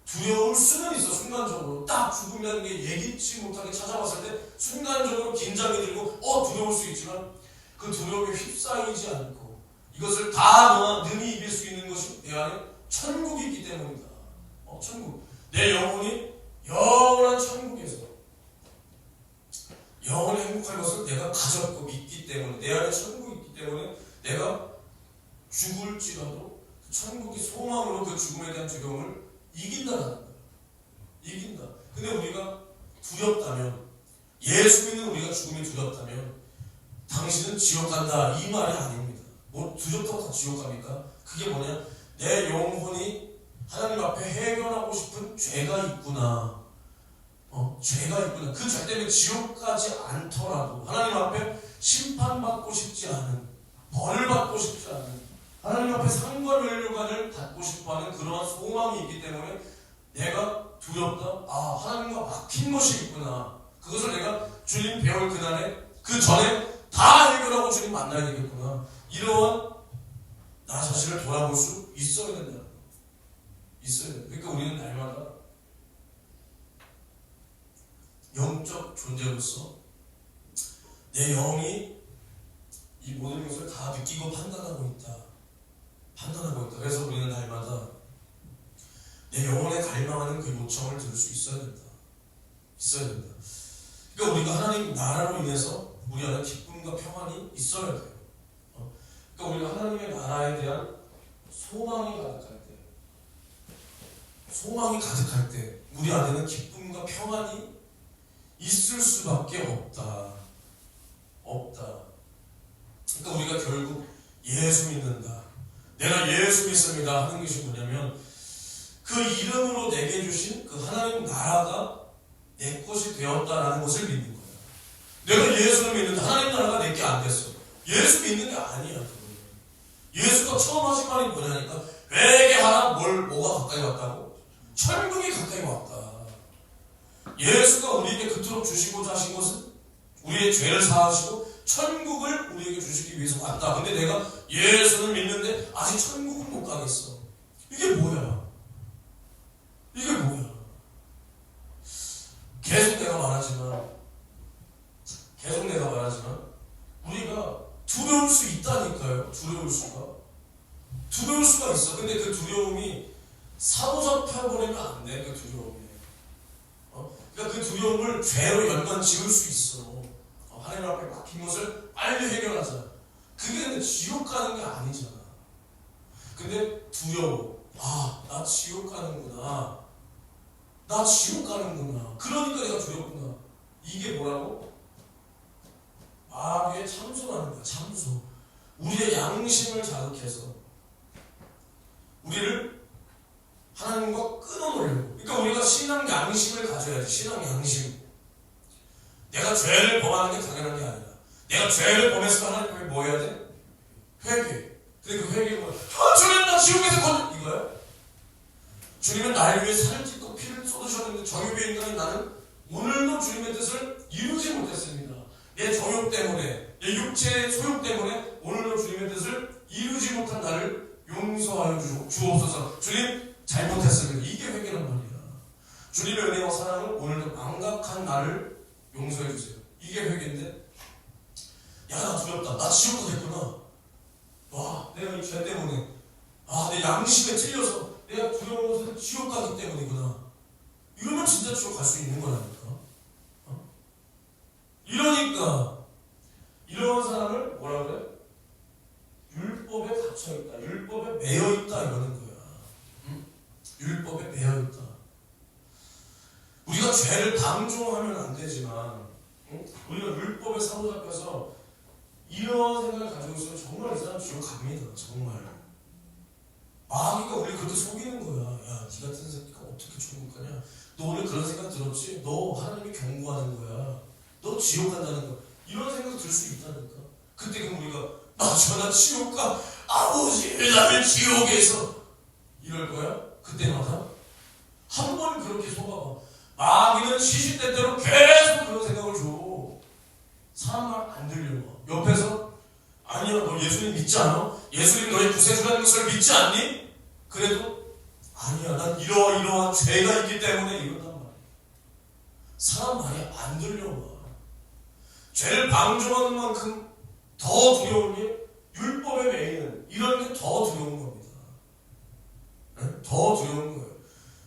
Speaker 1: 두려울 수는 있어. 순간적으로 딱 죽음이라는 게 예기치 못하게 찾아왔을 때 순간적으로 긴장이 들고 두려울 수 있지만, 그 두려움에 휩싸이지 않고 이것을 다 능히 이길 수 있는 것이 내 안에 천국이 있기 때문이다. 천국. 내 영혼이 영원한 천국에서 영원히 행복할 것을 내가 가졌고 믿기 때문에, 내 안에 천국이 있기 때문에 내가 죽을지라도 그 천국의 소망으로 그 죽음에 대한 두려움을 이긴다는 거예요. 이긴다. 근데 우리가 두렵다면, 예수 믿는 우리가 죽음이 두렵다면 당신은 지옥 간다 이 말이 아닙니다. 뭐 두렵다고 다 지옥 갑니까? 그게 뭐냐? 내 영혼이 하나님 앞에 해결하고 싶은 죄가 있구나. 죄가 있구나. 그 죄 때문에 지옥 가지 않더라도 하나님 앞에 심판받고 싶지 않은, 벌을 받고 싶지 않은, 하나님 앞에 상과 면류관을 닫고 싶어하는 그러한 소망이 있기 때문에 내가 두렵다. 하나님과 막힌 것이 있구나. 그것을 내가 주님 배울 그날에, 그 전에 다 해결하고 주님 만나야 되겠구나. 이러한 나 자신을 돌아볼 수 있어야 된다. 있어야 된다. 그러니까 우리는 날마다 영적 존재로서 내 영이 이 모든 것을 다 느끼고 판단하고 있다. 그래서 우리는 날마다 내 영혼에 갈망하는 그 요청을 들을 수 있어야 된다. 그러니까 우리가 하나님 나라로 인해서 우리 안에 기쁨과 평안이 있어야 돼요. 그러니까 우리가 하나님의 나라에 대한 소망이 가득할 때 우리 안에는 기쁨과 평안이 있을 수밖에 없다. 그러니까 우리가 결국 예수 믿는다, 내가 예수 믿습니다 하는 것이 뭐냐면, 그 이름으로 내게 주신 그 하나님 나라가 내 것이 되었다라는 것을 믿는 거야. 내가 예수를 믿는데 하나님 나라가 내게 안 됐어. 예수 믿는 게 아니야. 예수가 처음 하신 말이 뭐냐니까, 회개하라. 뭐가 가까이 왔다고? 천국이 가까이 왔다. 예수가 우리에게 그토록 주시고자 하신 것은 우리의 죄를 사하시고 천국을 우리에게 주시기 위해서 왔다. 근데 내가 예수는 믿는데 아직 천국은 못 가겠어. 이게 뭐야? 계속 내가 말하지만 우리가 두려울 수 있다니까요. 두려울 수가 있어. 근데 그 두려움이 사로잡혀 버리면 안 돼. 그 두려움이. 그러니까 그 두려움을 죄로 연관 지을 수 있어. 하나님 앞에 막힌 것을 빨리 해결하자. 그게 근데 지옥 가는 게 아니잖아. 근데 두려워. 나 지옥 가는구나. 그러니까 내가 두렵구나. 이게 뭐라고? 마귀의 참소라는 거야. 참소. 우리의 양심을 자극해서 우리를 하나님과 끊어놓으려고. 그러니까 우리가 신앙 양심을 가져야지. 신앙 양심. 내가 죄를 범하는 게 당연한 게 아니라, 내가 죄를 범했을 때 하나님 앞에 뭐 해야 돼? 회개. 근데 그 회개가 뭐야? 주님, 나 지옥에서 건져. 이거야? 주님은 나를 위해 살을 찢고 피를 쏟으셨는데 정욕의 인간인 나는 오늘도 주님의 뜻을 이루지 못했습니다. 내 정욕 때문에, 내 육체의 소욕 때문에 오늘도 주님의 뜻을 이루지 못한 나를 용서하여 주옵소서. 주님, 잘못했습니다. 이게 회개란 말이야. 주님의 은혜와 사랑을 오늘도 망각한 나를 용서해 주세요. 이게 회개인데, 나 두렵다. 나 지옥 가겠구나. 내가 이 죄 때문에, 내 양심에 찔려서 내가 두려운 것은 지옥 가기 때문이구나. 이러면 진짜 지옥 갈 수 있는 거라니까. 이러니까 이런 사람을 뭐라 그래? 율법에 갇혀있다, 율법에 매여있다 이러는 거야. 율법에 매여있다. 우리가 죄를 방종하면 안 되지만 우리가 율법에 사로잡혀서 이런 생각을 가지고 있으면 정말 이 사람 지옥 갑니다. 정말. 마귀가 우리 그렇게 속이는 거야. 야, 니 같은 새끼가 어떻게 천국 가냐? 너 오늘 그런 생각 들었지? 너 하나님이 경고하는 거야. 너 지옥 간다는 거야. 이런 생각 들 수 있다니까. 그때 그럼 우리가 나 지옥 가. 아버지 나를 지옥에서 이럴 거야? 그때마다 한 번 그렇게 속아봐. 마귀는 시시때때로 계속 그런 생각을 줘. 사람 말 안 들려고. 옆에서 아니야 너 예수님 믿지 않아? 예수님 너의 구세주라는 것을 믿지 않니? 그래도 아니야 난 이러한 죄가 있기 때문에 이런단 말이야. 사람 말이 안 들려와. 죄를 방종하는 만큼 더 두려운 게 율법에 매이는 이런 게 더 두려운 겁니다. 네? 더 두려운 거예요.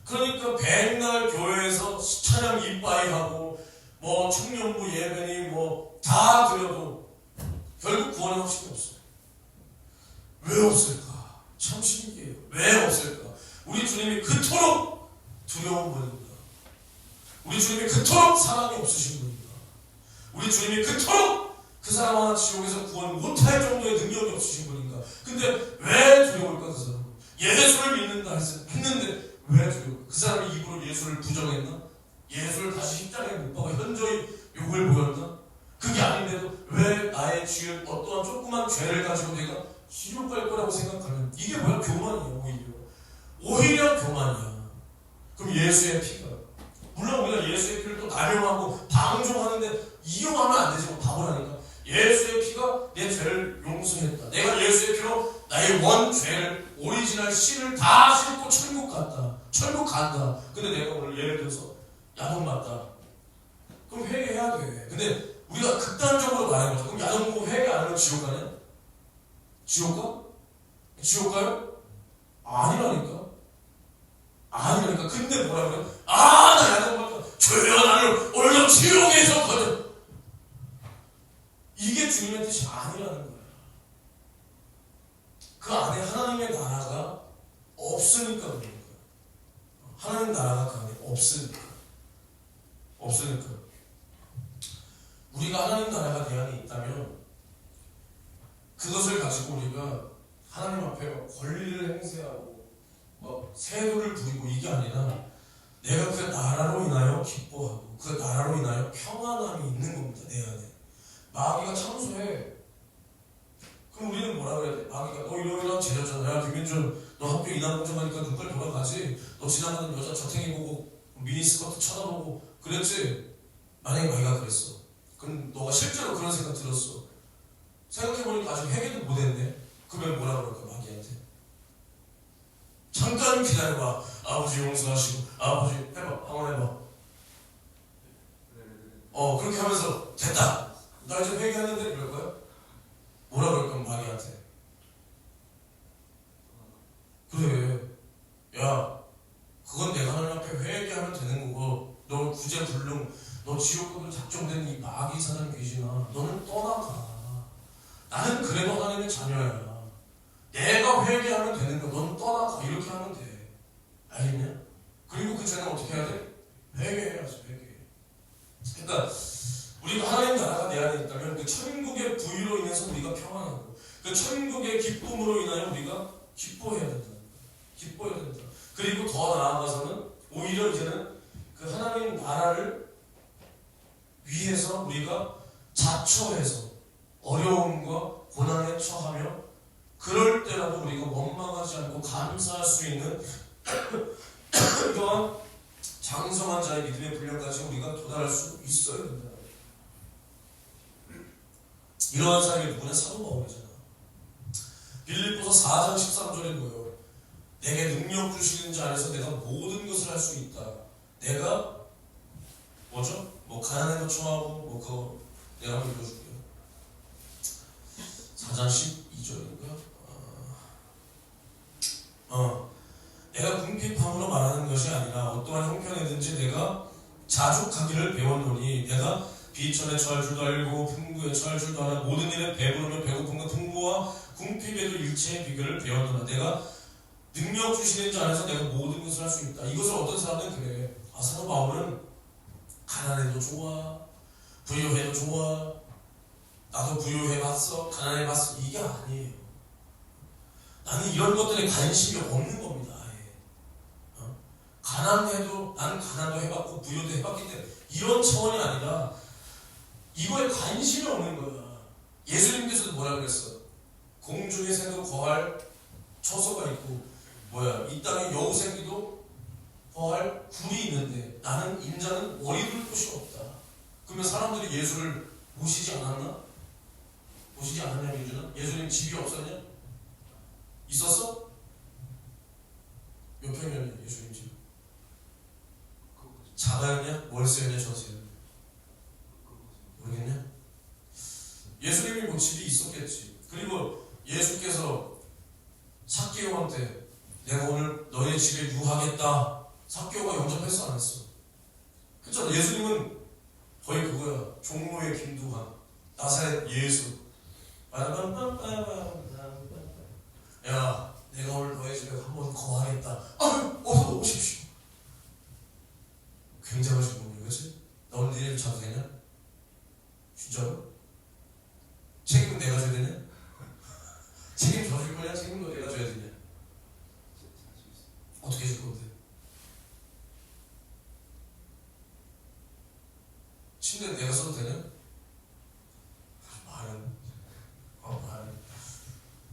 Speaker 1: 그러니까 백날 교회에서 찬양 이빠이 하고 뭐 청년부 예배니 뭐 다 드려도 결국 구원의 확신이 없어요. 왜 없을까? 참 신기해요. 왜 없을까? 우리 주님이 그토록 두려운 분입니다. 우리 주님이 그토록 사랑이 없으신 분입니다. 우리 주님이 그토록 그 사람 하나 지옥에서 구원 못할 정도의 능력이 없으신 분인가? 근데 왜 두려울까 그 사람? 예수를 믿는다 했는데 왜 두려울까? 그 사람이 입으로 예수를 부정했나? 예수를 다시 십자가에 못 박아 현저히 욕을 보였나? 그게 아닌데도 왜 나의 지은 어떠한 조그만 죄를 가지고 내가 지옥 갈 거라고 생각하면 이게 뭐야? 교만이야. 오히려 교만이야. 그럼 예수의 피가 물론 우리가 예수의 피를 또 남용하고 방종하는데 이용하면 안 되지. 바보라니까. 예수의 피가 내 죄를 용서했다. 내가 예수의 피로 나의 원 죄를 오리지널 씨를 다 싣고 천국 갔다. 천국 간다. 근데 내가 오늘 예를 들어서 야동 맞다. 그럼 회개해야 돼. 근데 우리가 극단적으로 말해보자. 그럼 야동 보고 회개 안 하면 지옥 가냐? 지옥 가? 지옥 가요? 아니라니까. 아니라니까. 근데 뭐라 그래? 나 야동 봤다. 죄야 나를 오늘도 지옥에서 거둬. 이게 주님의 뜻이 아니라는 거야. 그 안에 하나님의 나라가 없으니까 그런 거야. 하나님 나라가 그 안에 없으니까. 우리가 하나님 나라가 내 안에 있다면 그것을 가지고 우리가 하나님 앞에 권리를 행세하고 세도를 부리고 이게 아니라 내가 그 나라로 인하여 기뻐하고 그 나라로 인하여 평안함이 있는 겁니다. 내 안에. 마귀가 참소해. 그럼 우리는 뭐라 그래야 돼? 마귀가 너 이러이러한 죄졌잖아. 야 김민준 너 학교 이남공정하니까 눈깔 돌아가지. 너 지나가는 여자 저탱이 보고 미니스커트 쳐다보고 그랬지? 만약에 마귀가 그랬어. 그럼 너가 실제로 그런 생각 들었어. 생각해보니까 아직 회개도 못했네. 그러면 뭐라 그럴까 마귀한테? 잠깐 기다려봐. 아버지 용서하시고 아버지 해봐. 한번 해봐. 그렇게 하면서 됐다. 나 이제 회개하는데 이럴 거야? 뭐라 그럴까 마귀한테? 그래. 야 그건 내가 하나님 앞에 회개하면 되는 거고 너 구제불능 너 지옥급으로 작정된 이 마귀 사는 귀신아 너는 떠나가. 나는 그래도 하나님의 자녀야. 내가 회개하면 되는 거 너는 떠나가. 이렇게 하면 돼. 알겠냐? 그리고 그 죄는 어떻게 해야 돼? 회개해야지. 회개. 그러니까 우리가 하나님 나라가 내 안에 있다면 그 천국의 부유로 인해서 우리가 평안하고 그 천국의 기쁨으로 인하여 우리가 기뻐해야 된다. 기뻐해야 된다. 그리고 더 나아가서는 오히려 이제는 그 하나님 나라를 위해서 우리가 자처해서 어려움과 고난에 처하며 그럴 때라도 우리가 원망하지 않고 감사할 수 있는 이러한 장성한 자의 믿음의 분량까지 우리가 도달할 수 있어야 된다. 이러한 사람이 누구냐? 사도 바울이잖아. 빌립보서 4장 13절에 뭐예요? 내게 능력 주시는 자 안에서 내가 모든 것을 할 수 있다. 내가 뭐죠? 가난에도 처하고 그거 내가 한번 읽어줄게요. 4장 12절인가? 내가 궁핍함으로 말하는 것이 아니라 어떠한 형편이든지 내가 자족하기를 배웠노니 내가 비천에 처할 줄도 알고 풍부에 처할 줄도 알아 모든 일에 배부르며 배고픔과 풍부와 궁핍에도 일체의 비결을 배웠노라. 내가 능력 주시는 자 안에서 내가 모든 것을 할 수 있다. 이것을 어떤 사람들은 그래. 사도 바울은 가난해도 좋아, 부유해도 좋아, 나도 부유해봤어, 가난해봤어. 이게 아니에요. 나는 이런 것들에 관심이 없는 겁니다. 아예. 가난해도 나는 가난도 해봤고 부유도 해봤기 때문에 이런 차원이 아니라 이거에 관심이 없는 거야. 예수님께서도 뭐라 그랬어? 공중의 새도 거할 처소가 있고 이 땅에 여우새끼도 거할 굴이 있는데 나는 인자는 머리둘 곳이 없다. 그러면 사람들이 예수를 모시지 않았나? 모시지 않았냐 민준아? 예수님 집이 없었냐? 있었어? 몇 평이었냐 예수님 집? 자가였냐? 월세였냐? 저세였냐? 모르겠냐? 예수님이 뭐 집이 있었겠지. 그리고 예수께서 삭개오한테 내가 오늘 너의 집에 유하겠다. 삭개오가 영접했어 안 했어? 그쵸? 예수님은 거의 그거야. 종로의 김두한, 나사렛 예수. 야, 내가 오늘 너의 집에 한번 거하겠다. 어서 오십시오. 굉장하신 분이에요, 그치? 나 오늘 니네 집 자도 되냐? 진짜로? 책임은 내가 져야 되냐? 책임 져줄 거냐? 책임도 내가 져야 되냐? 어떻게 해줄 건데? 침대 내가 써도 되냐? 말은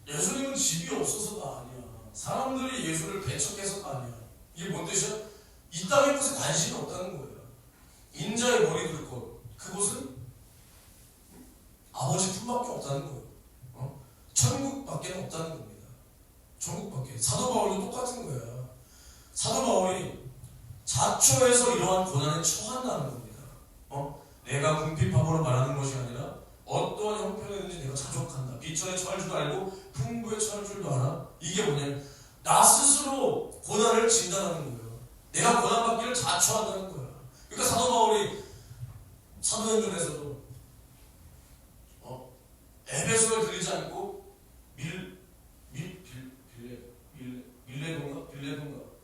Speaker 1: 예수님은 집이 없어서가 아니야. 사람들이 예수를 배척해서가 아니야. 이게 뭔 뜻이야? 이 땅의 것에 관심이 없다는 거예요. 인자의 머리 둘 곳, 그곳은 아버지 품밖에 없다는 거예요. 천국밖에 없다는 겁니다. 천국밖에. 사도 바울도 똑같은 거야. 사도 바울이 자초해서 이러한 고난에 처한다는 겁니다. 내가 궁핍함으로 말하는 것이 아니라 어떠한 형편이든지 내가 자족한다. 비천에 처할 줄도 알고 풍부에 처할 줄도 알아. 이게 뭐냐면 나 스스로 고난을 진단하는 거예요. 내가 고난받기를 자초한다는 거야. 그러니까 사도 바울이 사도행전에서도 에베소에 들리지 않고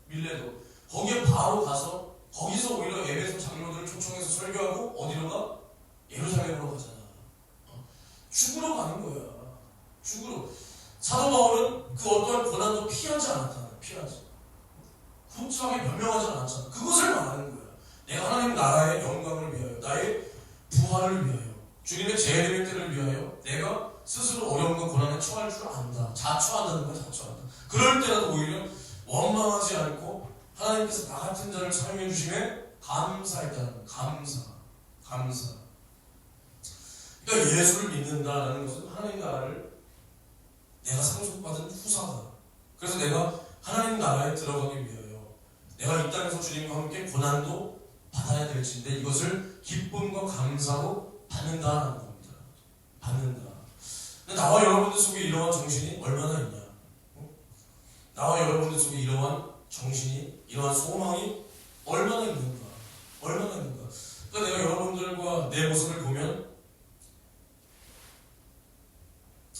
Speaker 1: 밀레도 거기에 바로 가서 거기서 오히려 에베소 장로들을 초청해서 설교하고 어디로 가? 예루살렘으로 가잖아. 죽으러 가는 거야. 죽으러. 사도 바울은 그 어떠한 고난도 피하지 않았잖아. 피하지. 후하게 변명하지 않았잖아. 그것을 말하는 거야. 내가 하나님 나라의 영광을 위하여, 나의 부활을 위하여, 주님의 재림의 때를 위하여 내가 스스로 어려움과 고난에 처할 줄 안다. 자초한다는 거야. 자초한다. 그럴 때라도 오히려 원망하지 않고 하나님께서 나 같은 자를 사용해 주심에 감사했다는 거야. 감사. 그러니까 예수를 믿는다라는 것은 하나님 나라를 내가 상속받은 후사다. 그래서 내가 하나님 나라에 들어가기 위하여 내가 이 땅에서 주님과 함께 고난도 받아야 될지인데 이것을 기쁨과 감사로 받는다라는 겁니다. 받는다. 근데 나와 여러분들 속에 이러한 정신이 얼마나 있냐? 나와 여러분들 속에 이러한 정신이, 이러한 소망이 얼마나 있는가? 얼마나 있는가? 그러니까 내가 여러분들과 내 모습을 보면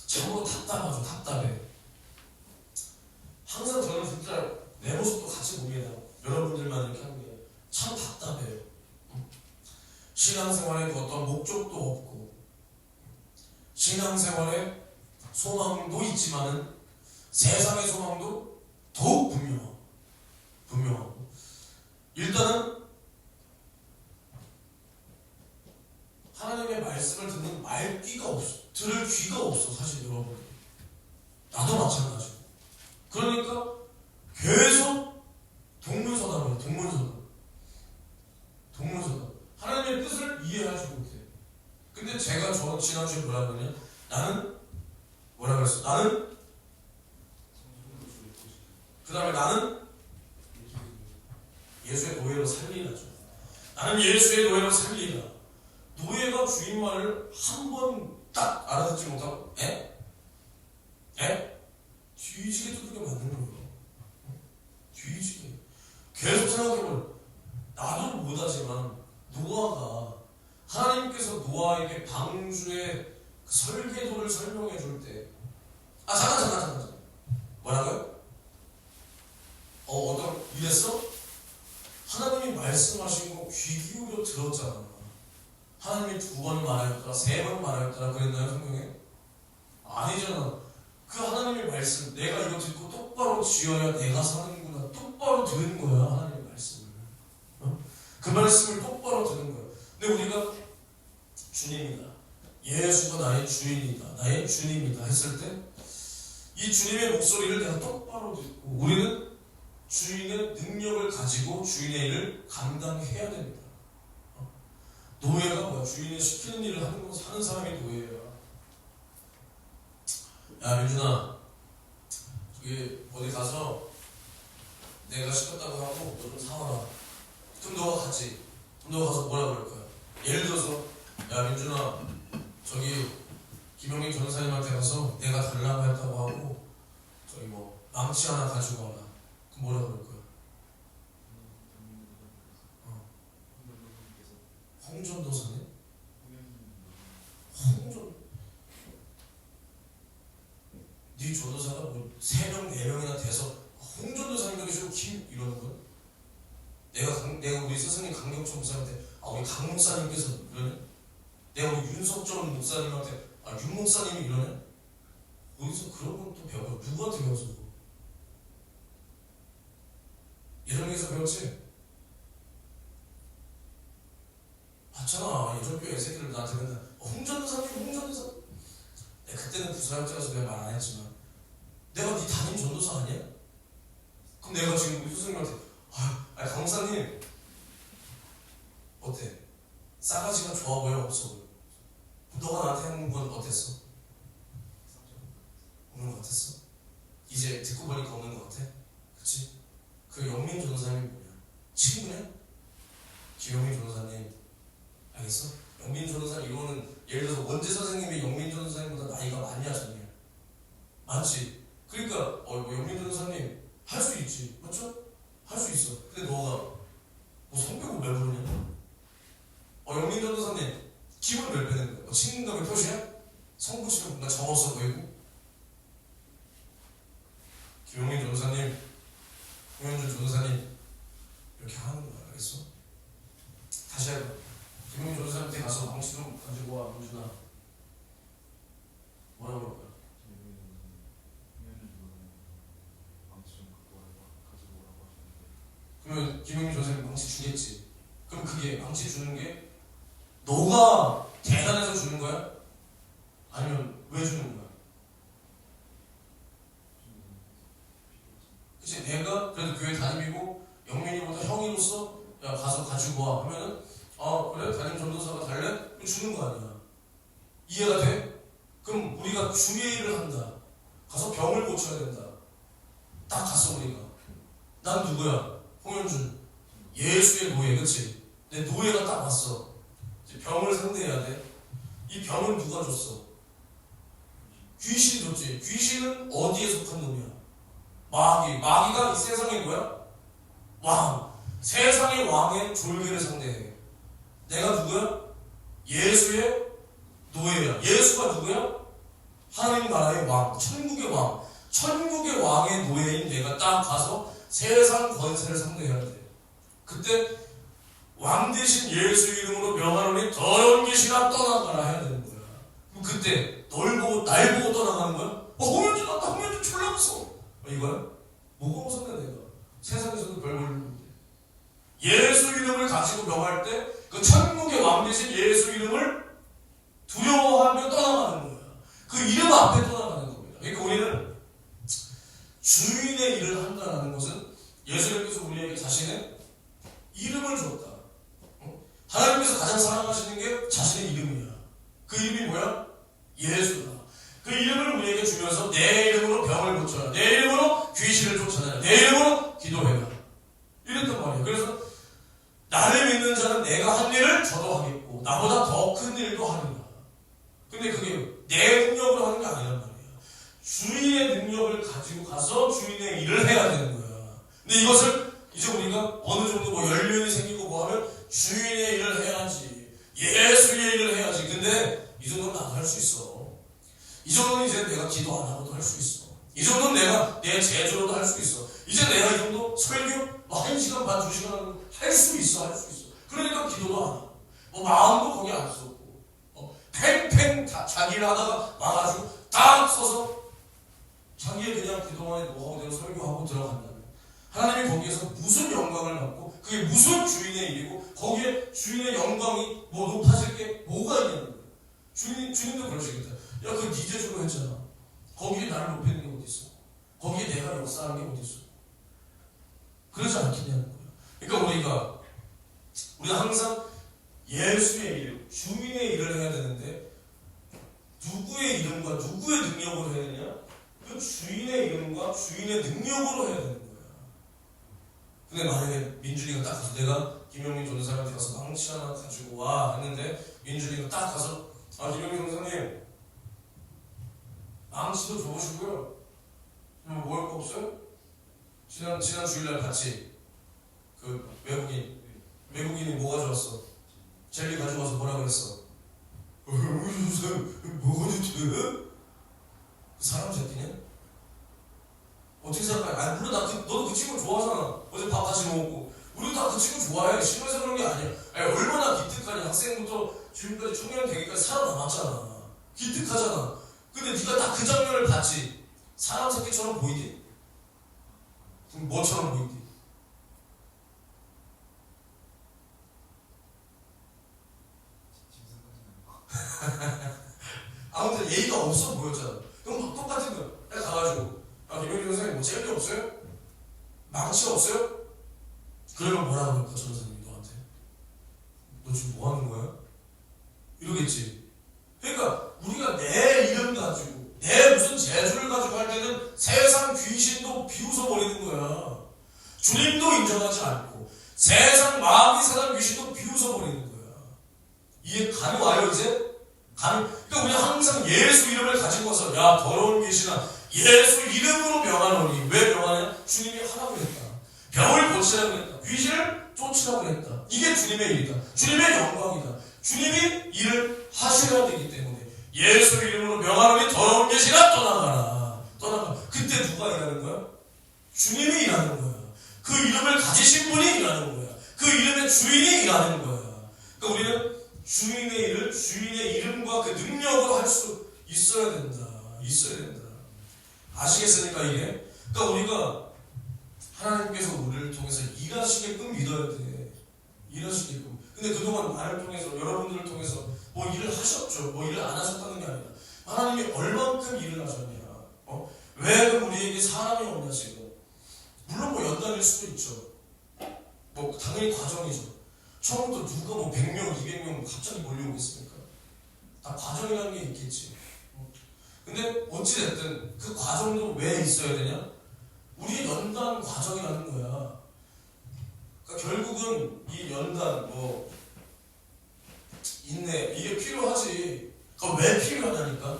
Speaker 1: 전부 답답하죠. 답답해. 항상 저는 진짜 내 모습도 같이 보게 여러분들만 이렇게 하는 게 참 답답해요. 신앙생활에 어떤 목적도 없고 신앙생활에 소망도 있지만은 세상의 소망도 더욱 분명하고 일단은 하나님의 말씀을 듣는 말귀가 없어. 들을 귀가 없어. 사실 여러분 나도 마찬가지고. 그러니까 계속 동문서답이에요. 동문서답. 하나님의 뜻을 이해하지 못해. 근데 제가 지난주에 뭐라 그러냐? 나는 뭐라 그랬어? 나는 그 다음에 나는 예수의 노예로 살리라죠. 나는 예수의 노예로 살리라. 노예가 주인 말을 한 번 딱 알아듣지 못하고 뒤지게 두들겨 맞는 거예요. 뒤지게. 계속 생각해보면 나도 못하지만 노아가 하나님께서 노아에게 방주의 그 설계도를 설명해 줄 때, 잠깐. 뭐라고요? 이랬어? 하나님이 말씀하신 거 귀 기울여 들었잖아. 하나님이 2번 말하였더라, 3번 말하였더라 그랬나요, 성경에? 아니잖아. 그 하나님의 말씀, 내가 이거 듣고 똑바로 지어야 내가 사는구나. 똑바로 들은 거야, 하나님의 말씀을. 그 말씀을 똑바로 듣는 거야. 근데 우리가 주님이다, 예수가 나의 주인이다, 나의 주님이다 했을 때 이 주님의 목소리를 내가 똑바로 듣고 우리는 주인의 능력을 가지고 주인의 일을 감당해야 됩니다. 노예가 뭐야? 주인이 시키는 일을 하는 거 사는 사람이 노예야. 야 민준아, 저기 어디 가서 내가 시켰다고 하고 너 좀 사와라. 그럼 너가 갔지. 그럼 너가 가서 뭐라 그럴 거야? 예를 들어서 야 민준아, 저기 김영민 전사님한테 가서 내가 달라고 했다고 하고 저기 뭐 망치 하나 가지고 와라. 그럼 뭐라 그럴 거야? 홍전도사님? 네 전도사가 뭐 3명 4명이나 돼서 홍전도사님도 계시고 김 이러는 거야? 내가 우리 스승님 강경천 목사님한테 우리 강 목사님께서 이러네? 내가 우리 윤석전 목사님한테 윤 목사님이 이러네? 어디서 그런 건 또 배워? 누구한테 배웠어? 예전에서 배웠지? 봤잖아. 예전 교회 애새끼들 나한테 맨날 홍전도사님 내가 그때는 부사역자라서 내가 말 안 했지만 내가 네 담임 전도사 아니야? 그럼 내가 지금 우리 스승님한테 강 목사님 어때? 싸가지가 좋아 보여? 없어 보여? 너가 나한테 하는 건 어땠어? 없는 것 같았어? 이제 듣고 보니까 없는 것 같아? 그치? 그 영민 전도사님이 뭐냐? 친구냐? 김영민 전도사님 알겠어? 영민 전도사님 이거는 예를 들어서 원재 선생님이 영민 전도사님보다 나이가 많냐 적냐? 많지? 그러니까 뭐 영민 전도사님 할 수 있지, 맞죠? 할 수 있어. 근데 너가 뭐 성격을 왜 부르냐? 영민 전도사님 기분 왜 빼는 거야? 친근감의 표시야? 성부치면 뭔가 적어서 보이고? 김영민 전도사님, 홍현준 전도사님 이렇게 하는 거야, 알겠어? 다시 해봐. 김영민 전도사님한테 가서 망치 좀 가지고 와, 민준아. 뭐라고 그럴 거야? 그러면 김영민 전도사님 망치 주겠지. 그럼 그게 망치 주는 게 너가 대단해서 주는 거야? 아니면 왜 주는 거야? 그치? 내가 그래도 교회 담임이고 영민이보다 형이로서 야 가서 가지고 와 하면은 그래? 담임 전도사가 달래? 그럼 주는 거 아니야. 이해가 돼? 그럼 우리가 주의 일을 한다. 가서 병을 고쳐야 된다. 딱 갔어 우리가. 난 누구야? 홍현준. 예수의 노예, 그치? 내 노예가 딱 왔어. 이제 병을 상대해야 돼. 이 병은 누가 줬어? 귀신이 줬지. 귀신은 어디에 속한 놈이야? 마귀가 이 세상의 뭐야? 왕. 세상의 왕의 졸개를 상대해. 내가 누구야? 예수의 노예야. 예수가 누구야? 하나님 나라의 왕, 천국의 왕. 천국의 왕의 노예인 내가 딱 가서 세상 권세를 상대해야 돼. 그때 왕 대신 예수 이름으로 명하노니 더러운 귀신아 떠나가라 해야 되는 거야. 그럼 그때 날 보고 떠나가는 거야? 홍현준 왔다. 홍현준 졸라 무서워. 이거야? 뭐가 무섭냐 내가. 세상에서도 별 모르는데 예수 이름을 가지고 명할 때 그 천국의 왕 대신 예수 이름을 두려워하며 떠나가는 거야. 그 이름 앞에 떠나가는 겁니다. 그러니까 우리는 주인의 일을 한다는 것은 예수님께서 우리에게 자신의 이름을 줬다. 하나님께서 가장 사랑하시는 게 자신의 이름이야. 그 이름이 뭐야? 예수다. 그 이름을 우리에게 주면서 내 이름으로 병을 고쳐라. 내 이름으로 귀신을 쫓아내라. 내 이름으로 기도해라. 이랬단 말이에요. 그래서 나를 믿는 자는 내가 한 일을 저도 하겠고 나보다 더 큰 일도 하리라. 근데 그게 내 능력으로 하는 게 아니란 말이야. 주인의 능력을 가지고 가서 주인의 일을 해야 되는 거야. 근데 이것을 이제 우리가 어느 정도 뭐 연륜이 생기고 뭐 하면 주인의 일을 해야지, 예수의 일을 해야지. 근데 이 정도는 나도 할 수 있어. 이 정도는 이제 내가 기도 안 하고도 할 수 있어. 이 정도는 내가 내 제주로도 할 수 있어. 이제 내가 이 정도 설교 1시간 반, 2시간 할 수 있어, 할 수 있어. 그러니까 기도도 안 하고, 뭐 마음도 거기 안 쏟고, 팽팽 자기 일 하다가 와가지고 딱 서서 자기의 그냥 그동안에 노하우대로 설교하고 들어간다면 하나님이 거기에서 무슨 영광을 받고 그게 무슨 주인의 일이고 거기에 주인의 영광이 뭐 높아질 게 뭐가 있냐는 거예요. 주님도 그러시겠다. 야, 그거 네 제주로 했잖아. 거기에 나를 높이는 게 어디 있어? 거기에 내가 역사하는 게 어디 있어? 그러지 않겠냐는 거예요. 그러니까 우리가 항상 예수의 일, 주인의 일을 해야 되는데 누구의 이름과 누구의 능력으로 해야 되냐? 그 주인의 이름과 주인의 능력으로 해야 되는 거야. 근데 만약에 민준이가 딱 가서 내가 김영민 전사한테 가서 망치 하나 가지고 와 했는데 민준이가 딱 가서 김영민 전사님 망치도 줘보시고요. 먹을 거 없어요? 지난 주일날 같이 그 외국인이 뭐 가져왔어? 젤리 가져와서 뭐라 그랬어? 뭐가 좋대? 사람 새끼냐? 어떻게 생각해? 물론 너도 그 친구 좋아하잖아. 어제 밥 같이 먹고. 우리도 다 그 친구 좋아해. 싫어해서 그런 게 아니야. 얼마나 기특하니. 학생부터 지금까지 청년 되기까지 살아남았잖아. 기특하잖아. 근데 네가 딱 그 장면을 봤지. 사람 새끼처럼 보이지? 그럼 뭐처럼 보이지? 아무튼 예의가 없어 보였잖아. 그럼 막 똑같은 거. 가가지고 김영준 선생님 뭐 젤리 없어요? 망치 없어요? 그러면 뭐라고 할까? 저 선생님이 너한테 너 지금 뭐 하는 거야? 이러겠지. 그러니까 우리가 내 이름 가지고 내 무슨 재주를 가지고 할 때는 세상 귀신도 비웃어버리는 거야. 주님도 인정하지 않고 세상 마귀 사단 귀신도 비웃어버리는 거야. 이해 감이 와요 이제? 그러니까 우리 항상 예수 이름을 가지고 와서 야 더러운 귀신아 예수 이름으로 명하노니. 왜 명하냐? 주님이 하라고 했다. 병을 고치라고 했다. 귀신을 쫓으라고 했다. 이게 주님의 일이다. 주님의 영광이다. 주님이 일을 하셔야 되기 때문에 예수 이름으로 명하노니 더러운 귀신아 떠나가라. 그때 누가 일하는 거야? 주님이 일하는 거야. 그 이름을 가지신 분이 일하는 거야. 그 이름의 주인이 일하는 거야. 그러니까 우리는 주인의 일을 주인의 이름과 그 능력으로 할 수 있어야 된다. 아시겠습니까 이게? 그러니까 우리가 하나님께서 우리를 통해서 일하시게끔 믿어야 돼. 일하시게끔. 근데 그동안 나를 통해서 여러분들을 통해서 뭐 일을 하셨죠. 뭐 일을 안 하셨다는 게 아니라 하나님이 얼만큼 일을 하셨냐. 왜 그럼 우리에게 사람이 없냐 지금. 물론 뭐 연단일 수도 있죠. 뭐 당연히 과정이죠. 처음부터 누가 뭐 100명, 200명 갑자기 몰려오겠습니까? 다 과정이라는 게 있겠지. 근데 어찌됐든 그 과정도 왜 있어야 되냐? 우리의 연단 과정이라는 거야. 그러니까 결국은 이 연단, 뭐 인내 이게 필요하지. 그러니까 왜 필요하다니까?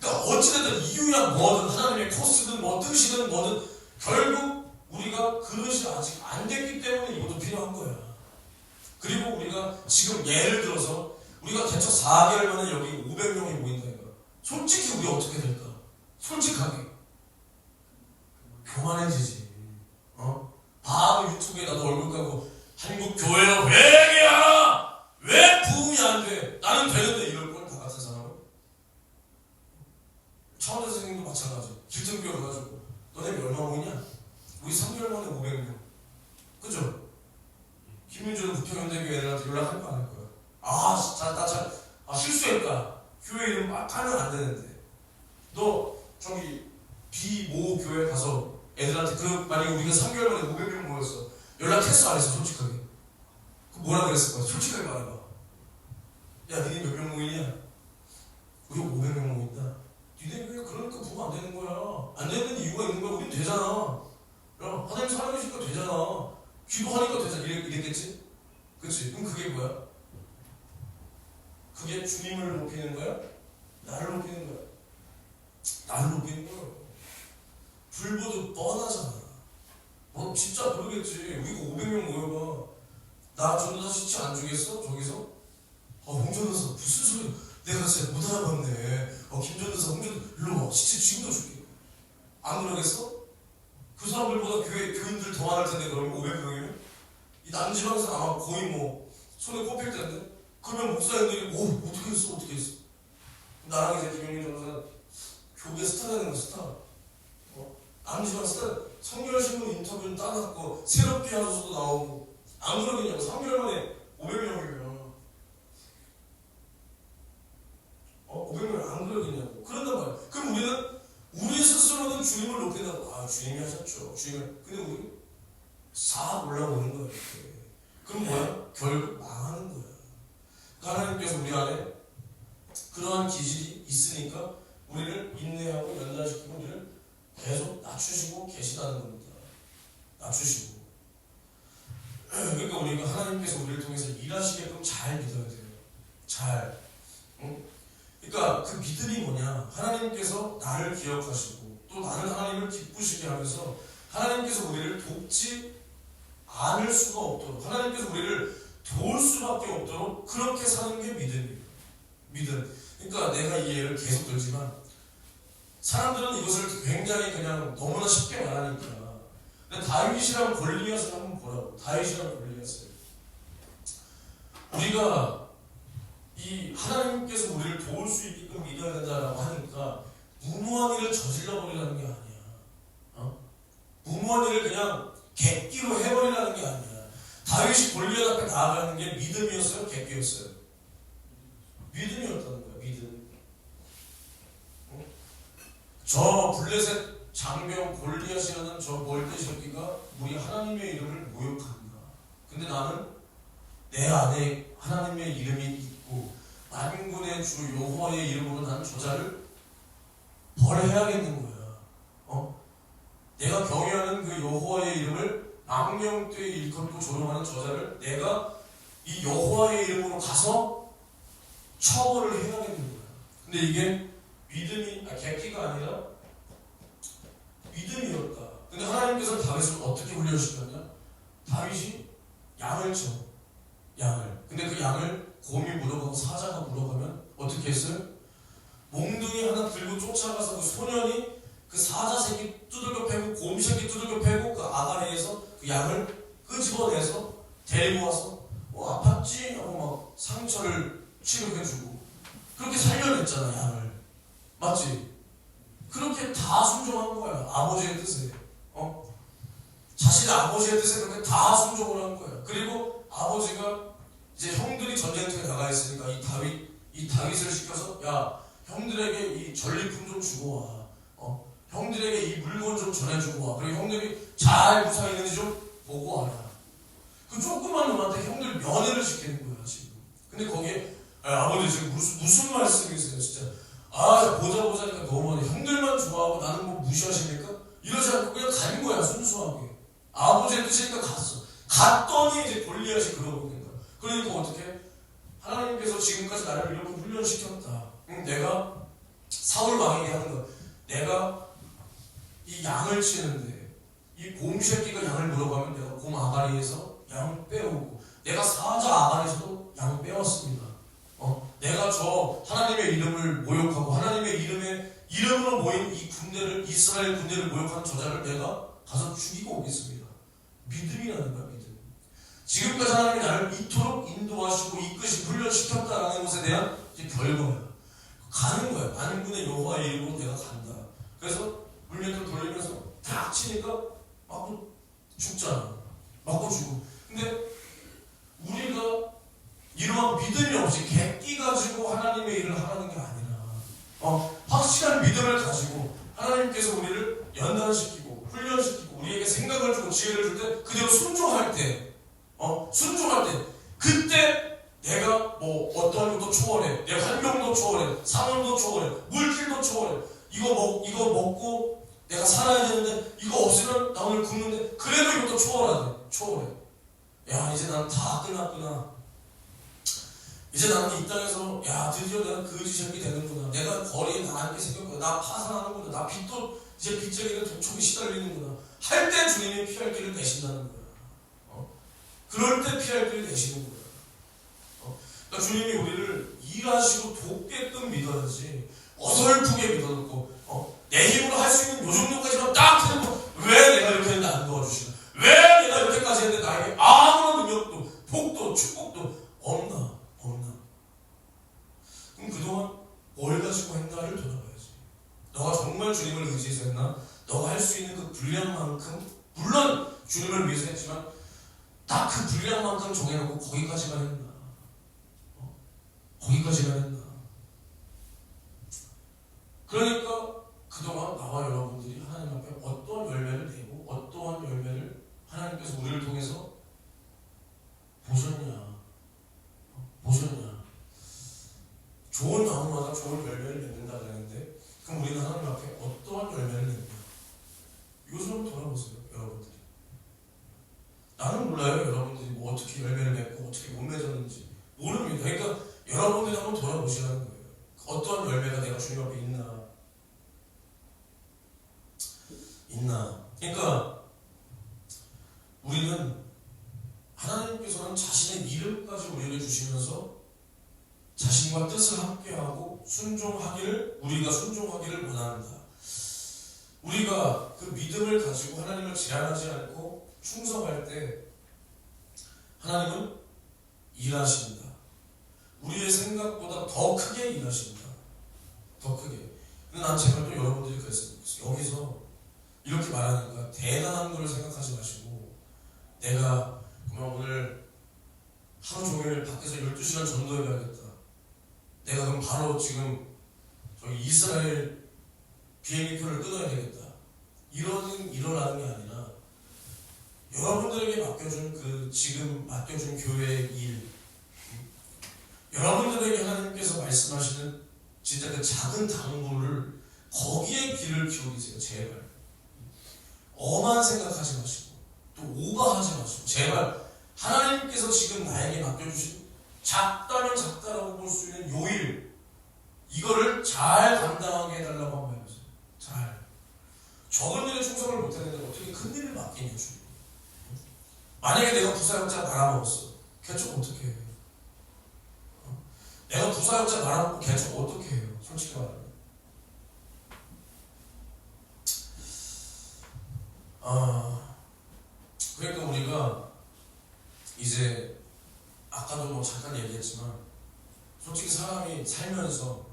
Speaker 1: 그러니까 어찌됐든 이유야 뭐든 하나님의 코스든 뭐 뜻이든 뭐든 결국 우리가 그것이 아직 안 됐기 때문에 이것도 필요한 거야. 그리고 우리가 지금 예를 들어서 우리가 개척 4개월 만에 여기 500명이 모인다 이거. 솔직히 우리 어떻게 될까? 솔직하게 교만해지지. 바로 유튜브에 나도 얼굴 까고 한국 교회가 왜 얘기야? 왜 부흥이 안 돼? 나는 되는데 이럴 걸 다 같은 사람은. 차원대 선생님도 마찬가지. 길등교회 가가지고 너네 얼마 모이냐? 우리 3개월 만에 500명. 그죠? 김윤주는 부평현대교회 애들한테 연락할 거 안 할 거야. 실수했다. 교회 이름 막 하면 안 되는데. 너 저기 비모 교회 가서 애들한테 만약에 우리가 3개월 만에 500명 모였어. 연락했어 안 했어? 솔직하게. 뭐라 그랬을 거야? 솔직하게 말해봐. 야 니네 몇 명 모이냐? 우리 500명 모인다. 니네 교회 그러니까 부흥 안 되는 거야. 안 되는 이유가 있는 거야. 우린 되잖아. 야 하나님 살아계시니까 되잖아. 기도하니까 되잖아. 이랬겠지? 그치? 그럼 그게 뭐야? 그게 주님을 높이는 거야? 나를 높이는 거야? 나를 높이는 거야. 불보듯 뻔하잖아. 뭐 진짜 모르겠지. 우리가 500명 모여봐. 나 전도사 시치 안 주겠어? 저기서? 홍전도사 무슨 소리야. 내가 진짜 못 알아봤네. 김전도사 홍전 일로 와. 시치 지금도 줄게. 안 그러겠어? 그 사람들보다 교인들 더 많을 텐데 그러면 500명이면? 이 남지방에서 아마 거의 뭐 손에 꼽힐 텐데? 그러면 목사님들이 어떻게 했어? 나랑 이제 김영민 전도사 교계 스타 되는 거야, 스타. 남지방 스타. 성결신문 인터뷰는 따놨고 새롭게 하소서도 나오고. 안 그러겠냐고. 3개월 만에 500명이면 500명 안 그러겠냐고. 그런단 말이야. 그럼 우리는 우리 스스로는 주님을 높인다고. 주님이 하셨죠. 근데 우리 싹 올라오는 거야 이렇게. 그럼 뭐야? 결국 망하는 거야. 하나님께서 우리 안에 그러한 기질이 있으니까 우리를 인내하고 연단시키고 우리를 계속 낮추시고 계시다는 겁니다. 낮추시고. 그러니까 우리가 하나님께서 우리를 통해서 일하시게끔 잘 믿어야 돼요. 잘. 응? 그러니까 그 믿음이 뭐냐? 하나님께서 나를 기억하시고 또 나는 하나님을 기쁘시게 하면서 하나님께서 우리를 돕지 않을 수가 없도록, 하나님께서 우리를 도울 수밖에 없도록 그렇게 사는 게 믿음이에요. 믿음. 그러니까 내가 이 예를 계속 들지만 사람들은 이것을 굉장히 그냥 너무나 쉽게 말하니까. 근데 다윗이랑 골리앗을 한번 보라고. 다윗이랑 골리앗을. 우리가 이 하나님께서 우리를 도울 수 있게끔 믿어야 된다라고 하니까 무모한 일을 저질러 버리라는 게 아니야. 무모한 일을 그냥 객기로 해버리라는 게 아니야. 다윗이 골리앗 앞에 나아가는 게 믿음이었어요? 객기였어요? 믿음이었다는 거야. 믿음. 저 블레셋 장병 골리앗이라는 저 멀대 새끼가 우리 하나님의 이름을 모욕한다. 근데 나는 내 안에 하나님의 이름이 있고 만군의 주 여호와의 이름으로 난 저자를 벌해야겠는 거야. 내가 경외하는 그 여호와의 이름을 망령되이 일컫고 조롱하는 저자를 내가 이 여호와의 이름으로 가서 처벌을 해야겠는 거야. 근데 이게 믿음이 객기가 아니라 믿음이었다. 근데 하나님께서 다윗을 어떻게 훈련시켰냐? 다윗이 양을 쳐. 양을. 근데 그 양을 곰이 물어가고 사자가 물어가면 어떻게 했어요? 몽둥이 하나 들고 쫓아가서 그 소년이 그 사자 새끼 두들겨 패고 곰 새끼 두들겨 패고 그 아가리에서 그 양을 끄집어내서 데리고 와서 아팠지? 하고 막 상처를 치료해주고 그렇게 살려냈잖아 양을. 맞지? 그렇게 다 순종한 거야. 아버지의 뜻에. 자신의 아버지의 뜻에 그렇게 다 순종을 한 거야. 그리고 아버지가 이제 형들이 전쟁터에 나가 있으니까 이 다윗을 시켜서 야 형들에게 이 전리품 좀 주고 와. 형들에게 이 물건 좀 전해주고 와. 그리고 형들이 잘 무사히 있는지 좀 보고 와라. 그 조그만 놈한테 형들 면회를 시키는 거야 지금. 근데 거기에 아버지 지금 무슨 말씀이세요 진짜. 보자니까 너무하네. 형들만 좋아하고 나는 뭐 무시하십니까? 이러지 않고 그냥 간 거야 순수하게. 아버지의 뜻이니까 갔어. 갔더니 이제 골리앗이 그러고 있는 거야. 그러니까 어떻게? 하나님께서 지금까지 나를 이렇게 훈련시켰다. 내가 사울 왕에게 하는 거. 내가 이 양을 치는데 이 곰 새끼가 양을 물어가면 내가 곰 아가리에서 양 빼오고 내가 사자 아가리에서도 양 빼왔습니다. 내가 저 하나님의 이름을 모욕하고 하나님의 이름으로 모인 이 군대를 이스라엘 군대를 모욕한 저자를 내가 가서 죽이고 오겠습니다. 믿음이라는 거야. 믿음. 지금까지 하나님이 나를 이토록 인도하시고 이끄시고 훈련시켰다라는 것에 대한 이제 결과야. 가는 거야. 만군의 여호와의 이름으로 내가 간다. 그래서 물면을 돌리면서 탁 치니까 맞고 죽잖아. 맞고 죽어. 근데 우리가 이러한 믿음이 없이 객기 가지고 하나님의 일을 하라는 게 아니라 확실한 믿음을 가지고 하나님께서 우리를 연단시키고 훈련시키고 우리에게 생각을 주고 지혜를 줄 때 그대로 순종할 때 그때 내가 뭐 어떠한 것도 초월해. 내 환경도 초월해. 상황도 초월해. 물질도 초월해. 이거 먹고 내가 살아야 되는데 이거 없으면 나 오늘 굶는데 그래도 이것도 초월해. 야 이제 난 다 끝났구나. 이제 나는 이 땅에서 드디어 내가 거지 새끼 되는구나. 내가 거리에 나앉게 생겼구나. 나 파산하는구나. 나 빚도 이제 빚쟁이는 독촉이 시달리는구나 할 때 주님이 피할 길을 내신다는 거야. 그럴 때 피할 길을 내시는 거야. 그러니까 주님이 우리를 일하시고 돕게끔 믿어야지 어설프게 믿어놓고 내 힘으로 할 수 있는 요 정도까지만 딱 해놓고 왜 내가 이렇게 했는데 안 도와주시나, 왜 내가 이렇게까지 했는데 나에게 아무런 능력도 복도 축복도 없나. 그럼 그동안 뭘 가지고 했나를 돌아봐야지. 너가 정말 주님을 의지해서 했나? 너가 할 수 있는 그 분량만큼, 물론 주님을 위해서 했지만 딱 그 분량만큼 정해놓고 거기까지만 했나? 거기까지만 했나? 그러니까 그동안 나와 여러분들이 하나님 앞에 어떠한 열매를 내고 어떠한 열매를 하나님께서 우리를 통해서 보셨냐? 좋은 나무마다 좋은 열매를 맺는다 그랬는데, 그럼 우리는 하나님 앞에 어떠한 열매를 냈냐? 요즘 한번 돌아보세요, 여러분들이. 나는 몰라요, 여러분들이 뭐 어떻게 열매를 맺고 어떻게 못 맺었는지 모릅니다. 그러니까 여러분들이 한번 돌아보시라는 거예요. 어떠한 열매가 내가 주님 앞에 있나? 그러니까 우리는 하나님께서는 자신의 이름까지 우리에게 주시면서 자신과 뜻을 함께하고 우리가 순종하기를 원한다. 우리가 그 믿음을 가지고 하나님을 제한하지 않고 충성할 때 하나님은 일하신다. 우리의 생각보다 더 크게 일하신다. 더 크게. 근데 난 제발 또 여러분들이 그랬으면 좋겠어요. 여기서 이렇게 말하니까 대단한 걸 생각하지 마시고, 내가 그러면 오늘 하루 종일 밖에서 12시간 전도해야겠다. 내가 그럼 바로 지금 저기 이스라엘 비행기표를 끊어야 되겠다. 일어나는 게 아니라 여러분들에게 지금 맡겨준 교회의 일, 여러분들에게 하나님께서 말씀하시는 진짜 그 작은 당부를 거기에 귀를 기울이세요. 제발. 엄한 생각하지 마시고 또 오버하지 마시고, 제발 하나님께서 지금 나에게 맡겨주신 작다면 작다라고 볼 수 있는 요일, 이거를 잘 감당하게 해달라고 한번 해보세요. 잘. 적은 일에 충성을 못했는데 어떻게 큰 일을 맡기냐, 주님. 만약에 내가 부사역자 말아먹었어. 개척 어떻게 해요? 내가 부사역자 말아먹고 개척 어떻게 해요? 솔직히 말하면. 그러니까 우리가 이제 아까도 뭐 잠깐 얘기했지만, 솔직히 사람이 살면서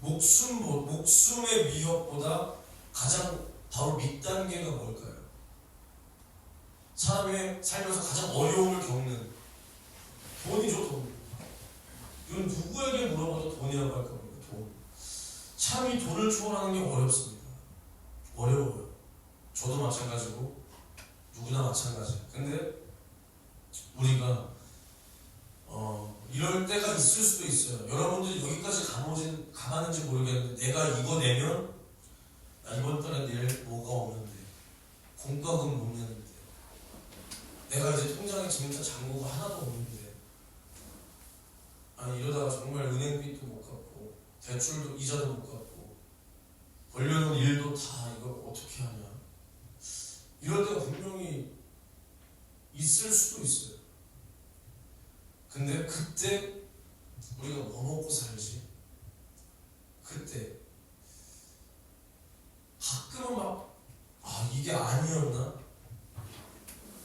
Speaker 1: 목숨의 위협보다 가장 바로 밑단계가 뭘까요? 사람이 살면서 가장 어려움을 겪는 돈이죠, 돈. 이건 누구에게 물어봐도 돈이라고 할 겁니다. 돈. 참 이 돈을 초월하는 게 어렵습니다. 어려워요. 저도 마찬가지고 누구나 마찬가지예요. 근데 우리가 이럴 때가 있을 수도 있어요. 여러분들이 여기까지 가봤는지 모르겠는데, 내가 이거 내면 나 이번 달에 낼 뭐가 없는데, 공과금 못 내는데, 내가 이제 통장에 진짜 잔고가 하나도 없는데, 아니 이러다가 정말 은행빚도 못 갚고 대출도 이자도 못 갚고 벌려놓은 일도 다 이걸 어떻게 하냐, 이럴 때가 분명히 있을 수도 있어요. 근데 그때 우리가 뭐 먹고 살지? 그때 가끔은 이게 아니었나?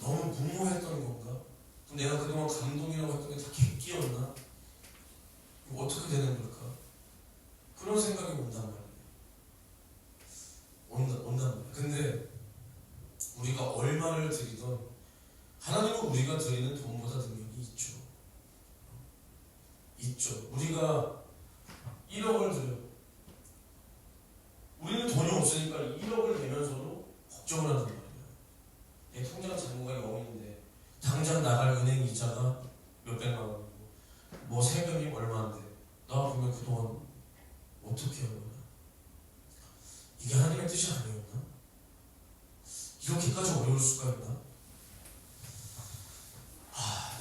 Speaker 1: 너무 무모했던 건가? 그럼 내가 그동안 감동이라고 했던 게 다 객기였나? 이거 어떻게 되는 걸까? 그런 생각이 온단 말이에요. 온단 말이에요. 근데 우리가 얼마를 드리던 하나님은 우리가 드리는 돈보다 능력이 있죠. 우리가 1억을 드려요. 우리는 돈이 없으니까 1억을 내면서도 걱정을 한단 말이에요. 내 통장 잔고가 0인데 당장 나갈 은행 이자가 몇백만 원이고 뭐 세금이 얼마인데, 나 보면 그동안 어떻게 하거나, 이게 하나님의 뜻이 아니었나? 이렇게까지 어려울 수가 있나?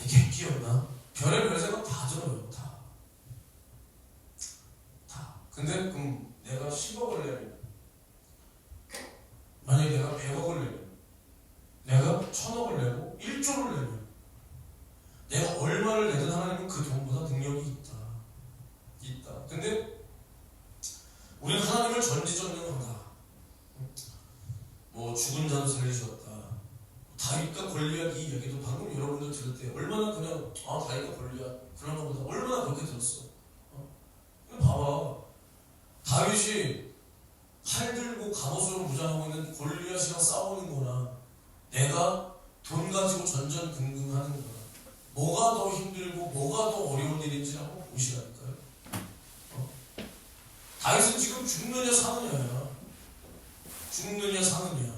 Speaker 1: 이게 객기였나? 별의별 생각 다 들어요. 다. 근데 그럼 내가 10억을 내면 그렇게 들었어. 근데 봐봐, 다윗이 칼 들고 갑옷으로 무장하고 있는 골리앗이랑 싸우는 거나 내가 돈 가지고 전전긍긍하는 거나 뭐가 더 힘들고 뭐가 더 어려운 일인지 한번 보시라니까요. 다윗은 지금 죽느냐 사느냐야. 죽느냐 사느냐.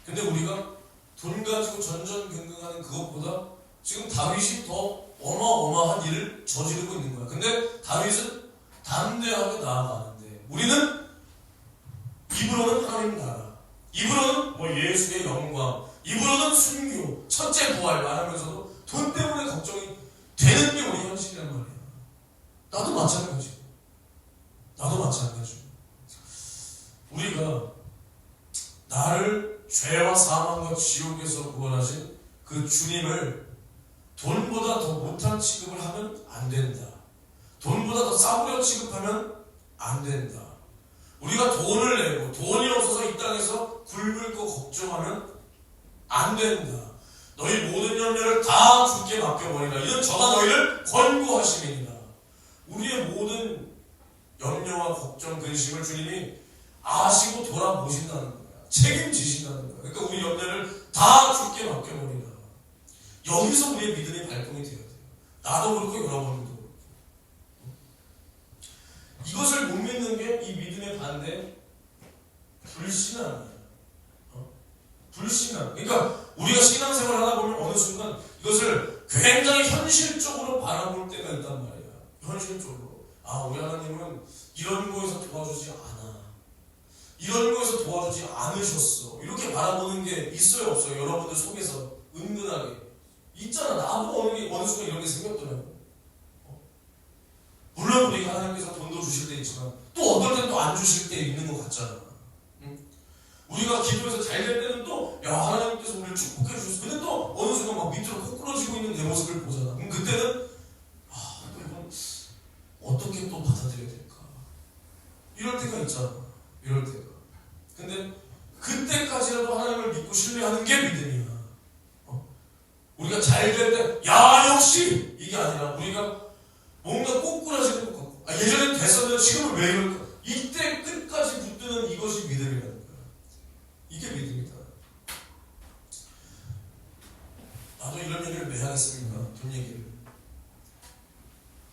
Speaker 1: 근데 우리가 돈 가지고 전전긍긍하는 그것보다 지금 다윗이 더 어마어마한 일을 저지르고 있는 거야. 근데 다윗은 담대하게 나아가는데 우리는 입으로는 하나님 나라, 입으로는 뭐 예수의 영광, 입으로는 순교, 첫째 부활 말하면서도 돈 때문에 걱정이 되는 게 우리 현실이란 말이야. 나도 마찬가지고. 나도 마찬가지고. 우리가 나를 죄와 사망과 지옥에서 구원하신 그 주님을 돈보다 더 못한 취급을 하면 안 된다. 돈보다 더 싸구려 취급하면 안 된다. 우리가 돈을 내고 돈이 없어서 이 땅에서 굶을 거 걱정하면 안 된다. 너희 모든 염려를 다 주께 맡겨버리라. 이런 저가 너희를 권고하심이니라. 우리의 모든 염려와 걱정, 근심을 주님이 아시고 돌아보신다는 거야. 책임지신다는 거야. 그러니까 우리 염려를 다 주께 맡겨버리라. 여기서 우리의 믿음이 발동이 되어야 돼요. 나도 그렇고 여러분도 그렇고. 이것을 못 믿는 게 이 믿음의 반대, 불신앙이에요. 불신앙. 그러니까 우리가 신앙생활을 하다 보면 어느 순간 이것을 굉장히 현실적으로 바라볼 때가 있단 말이야. 현실적으로. 아, 우리 하나님은 이런 거에서 도와주지 않아. 이런 거에서 도와주지 않으셨어. 이렇게 바라보는 게 있어요, 없어요? 여러분들 속에서 은근하게. 있잖아. 나도 어느 순간 이런 게 생겼더라고. 물론 우리가 하나님께서 돈도 주실 때 있지만 또 어떨 땐 또 안 주실 때 있는 것 같잖아. 응? 우리가 기도해서 잘 될 때는 또 야, 하나님께서 우리를 축복해 주셨어. 근데 또 어느 순간 막 밑으로 코꾸러지고 있는 내 모습을 보잖아. 그럼 그때는 아, 또 이건 어떻게 또 받아들여야 될까? 이럴 때가 있잖아. 이럴 때가. 근데 그때까지라도 하나님을 믿고 신뢰하는 게 믿음이야. 우리가 잘 될 때 야, 역시 이게 아니라 우리가 뭔가 꼬꾸라지는 것 같고 예전엔 됐었는데 지금은 왜 이럴까? 이때 끝까지 붙드는 이것이 믿음이라는 거야. 이게 믿음이다. 나도 이런 얘기를 왜 하겠습니까? 돈 얘기를.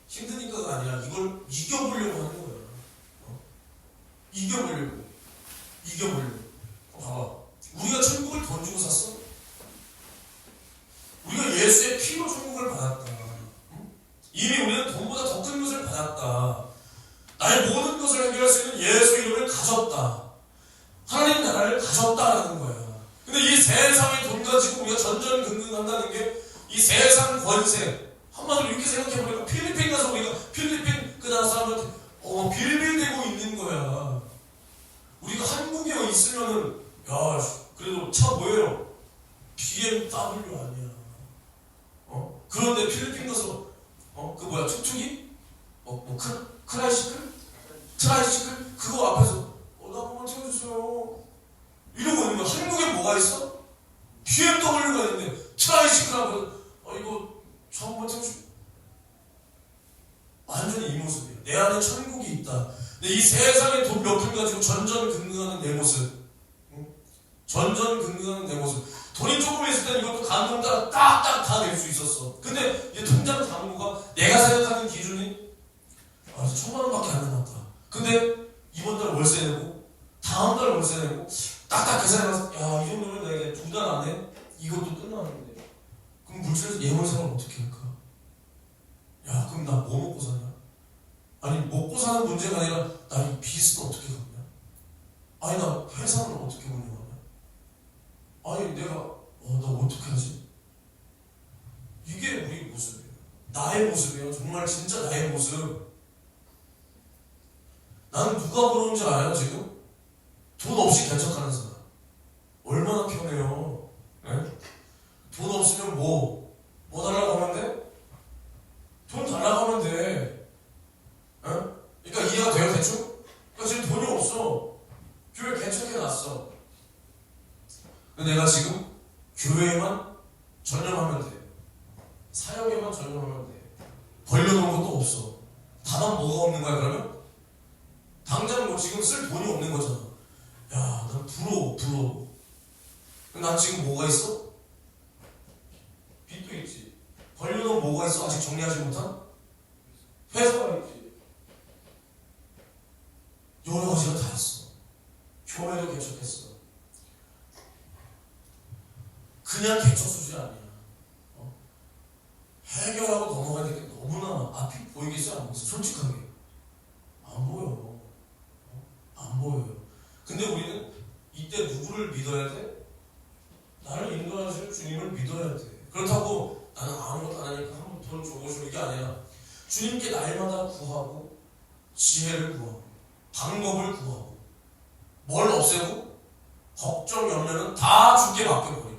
Speaker 1: 힘드니까가 아니라 이걸 이겨보려고 하는 거야. 이겨보려고. 봐봐. 우리가 천국을 돈 주고 샀어? 우리가 예수의 피로 천국을 받았다. 이미 우리는 돈보다 더 큰 것을 받았다. 나의 모든 것을 해결할 수 있는 예수 이름을 가졌다. 하나님 나라를 가졌다라는 거야. 근데 이 세상의 돈 가지고 우리가 전전긍긍한다는 게 이 세상 권세, 한마디로 이렇게 생각해보니까 필리핀 가서 우리가 필리핀 그 나라 사람한테 빌빌대고 있는 거야. 우리가 한국에 있으면은 야, 그래도 차 뭐예요? BMW 아니야. 그런데 필리핀 가서 그 뭐야, 툭툭이? 트라이시클? 그거 앞에서 나 한번 태워주세요. 이러고 있는 거야. 한국에 뭐가 있어? BMW가 있는데 트라이시클 앞에서 이거 저 한번 태워주세요. 완전히 이 모습이야. 내 안에 천국이 있다. 근데 이 세상에 돈 몇 푼 가지고 전전긍긍하는 내 모습. 전전긍긍하는 내 모습. 돈이 조금 있을 때는 이것도 감동 따라 딱딱 다 낼 수 있었어. 근데 이 통장 잔고가 내가 생각하는 기준이 1,000만 원밖에 안 남았다. 근데 이번 달 월세 내고 다음 달 월세 내고 딱딱 계산해봐서 야, 이 정도면 내가 2달 안에 이것도 끝나는데 그럼 물질에서 예물생활 어떻게 할까? 야, 그럼 나 뭐 먹고 사냐? 아니, 먹고 사는 문제가 아니라 나 이 빚은 어떻게 갚냐? 아니, 나 회사는 어떻게 운영하냐? 아니, 내가 나 어떻게 하지? 이게 우리 모습이에요. 나의 모습이에요. 정말 진짜 나의 모습. 나는 누가 부러운지 알아요, 지금? 돈 없이 개척하는 사람. 얼마나 편해요. 네? 돈 없으면 뭐 달라고 하면 돼? 돈 달라고 하면 돼. 네? 그러니까 이해가 돼요, 대충? 그러니까 지금 돈이 없어. 교회 개척해놨어. 내가 지금 교회에만 전념하면 돼. 사역에만 전념하면 돼. 벌려놓은 것도 없어. 다만 뭐가 없는 거야 그러면? 당장 뭐 지금 쓸 돈이 없는 거잖아. 야, 난 부러워. 난 지금 뭐가 있어? 빚도 있지. 벌려놓은 뭐가 있어? 아직 정리하지 못한? 회사가 있지. 여러 가지가 다 있어. 교회도 개척했어. 그냥 개척 수준이 아니야. 해결하고 넘어가야 될 게 너무나 앞이 보이겠어? 안 보이겠어? 솔직하게 안 보여. 안 보여요. 근데 우리는 이때 누구를 믿어야 돼? 나를 인도하실 주님을 믿어야 돼. 그렇다고 나는 아무것도 안 하니까 한번 돈 줘보시오 이게 아니라 주님께 날마다 구하고 지혜를 구하고 방법을 구하고 뭘 없애고 걱정 염려는 다 주께 맡겨버리고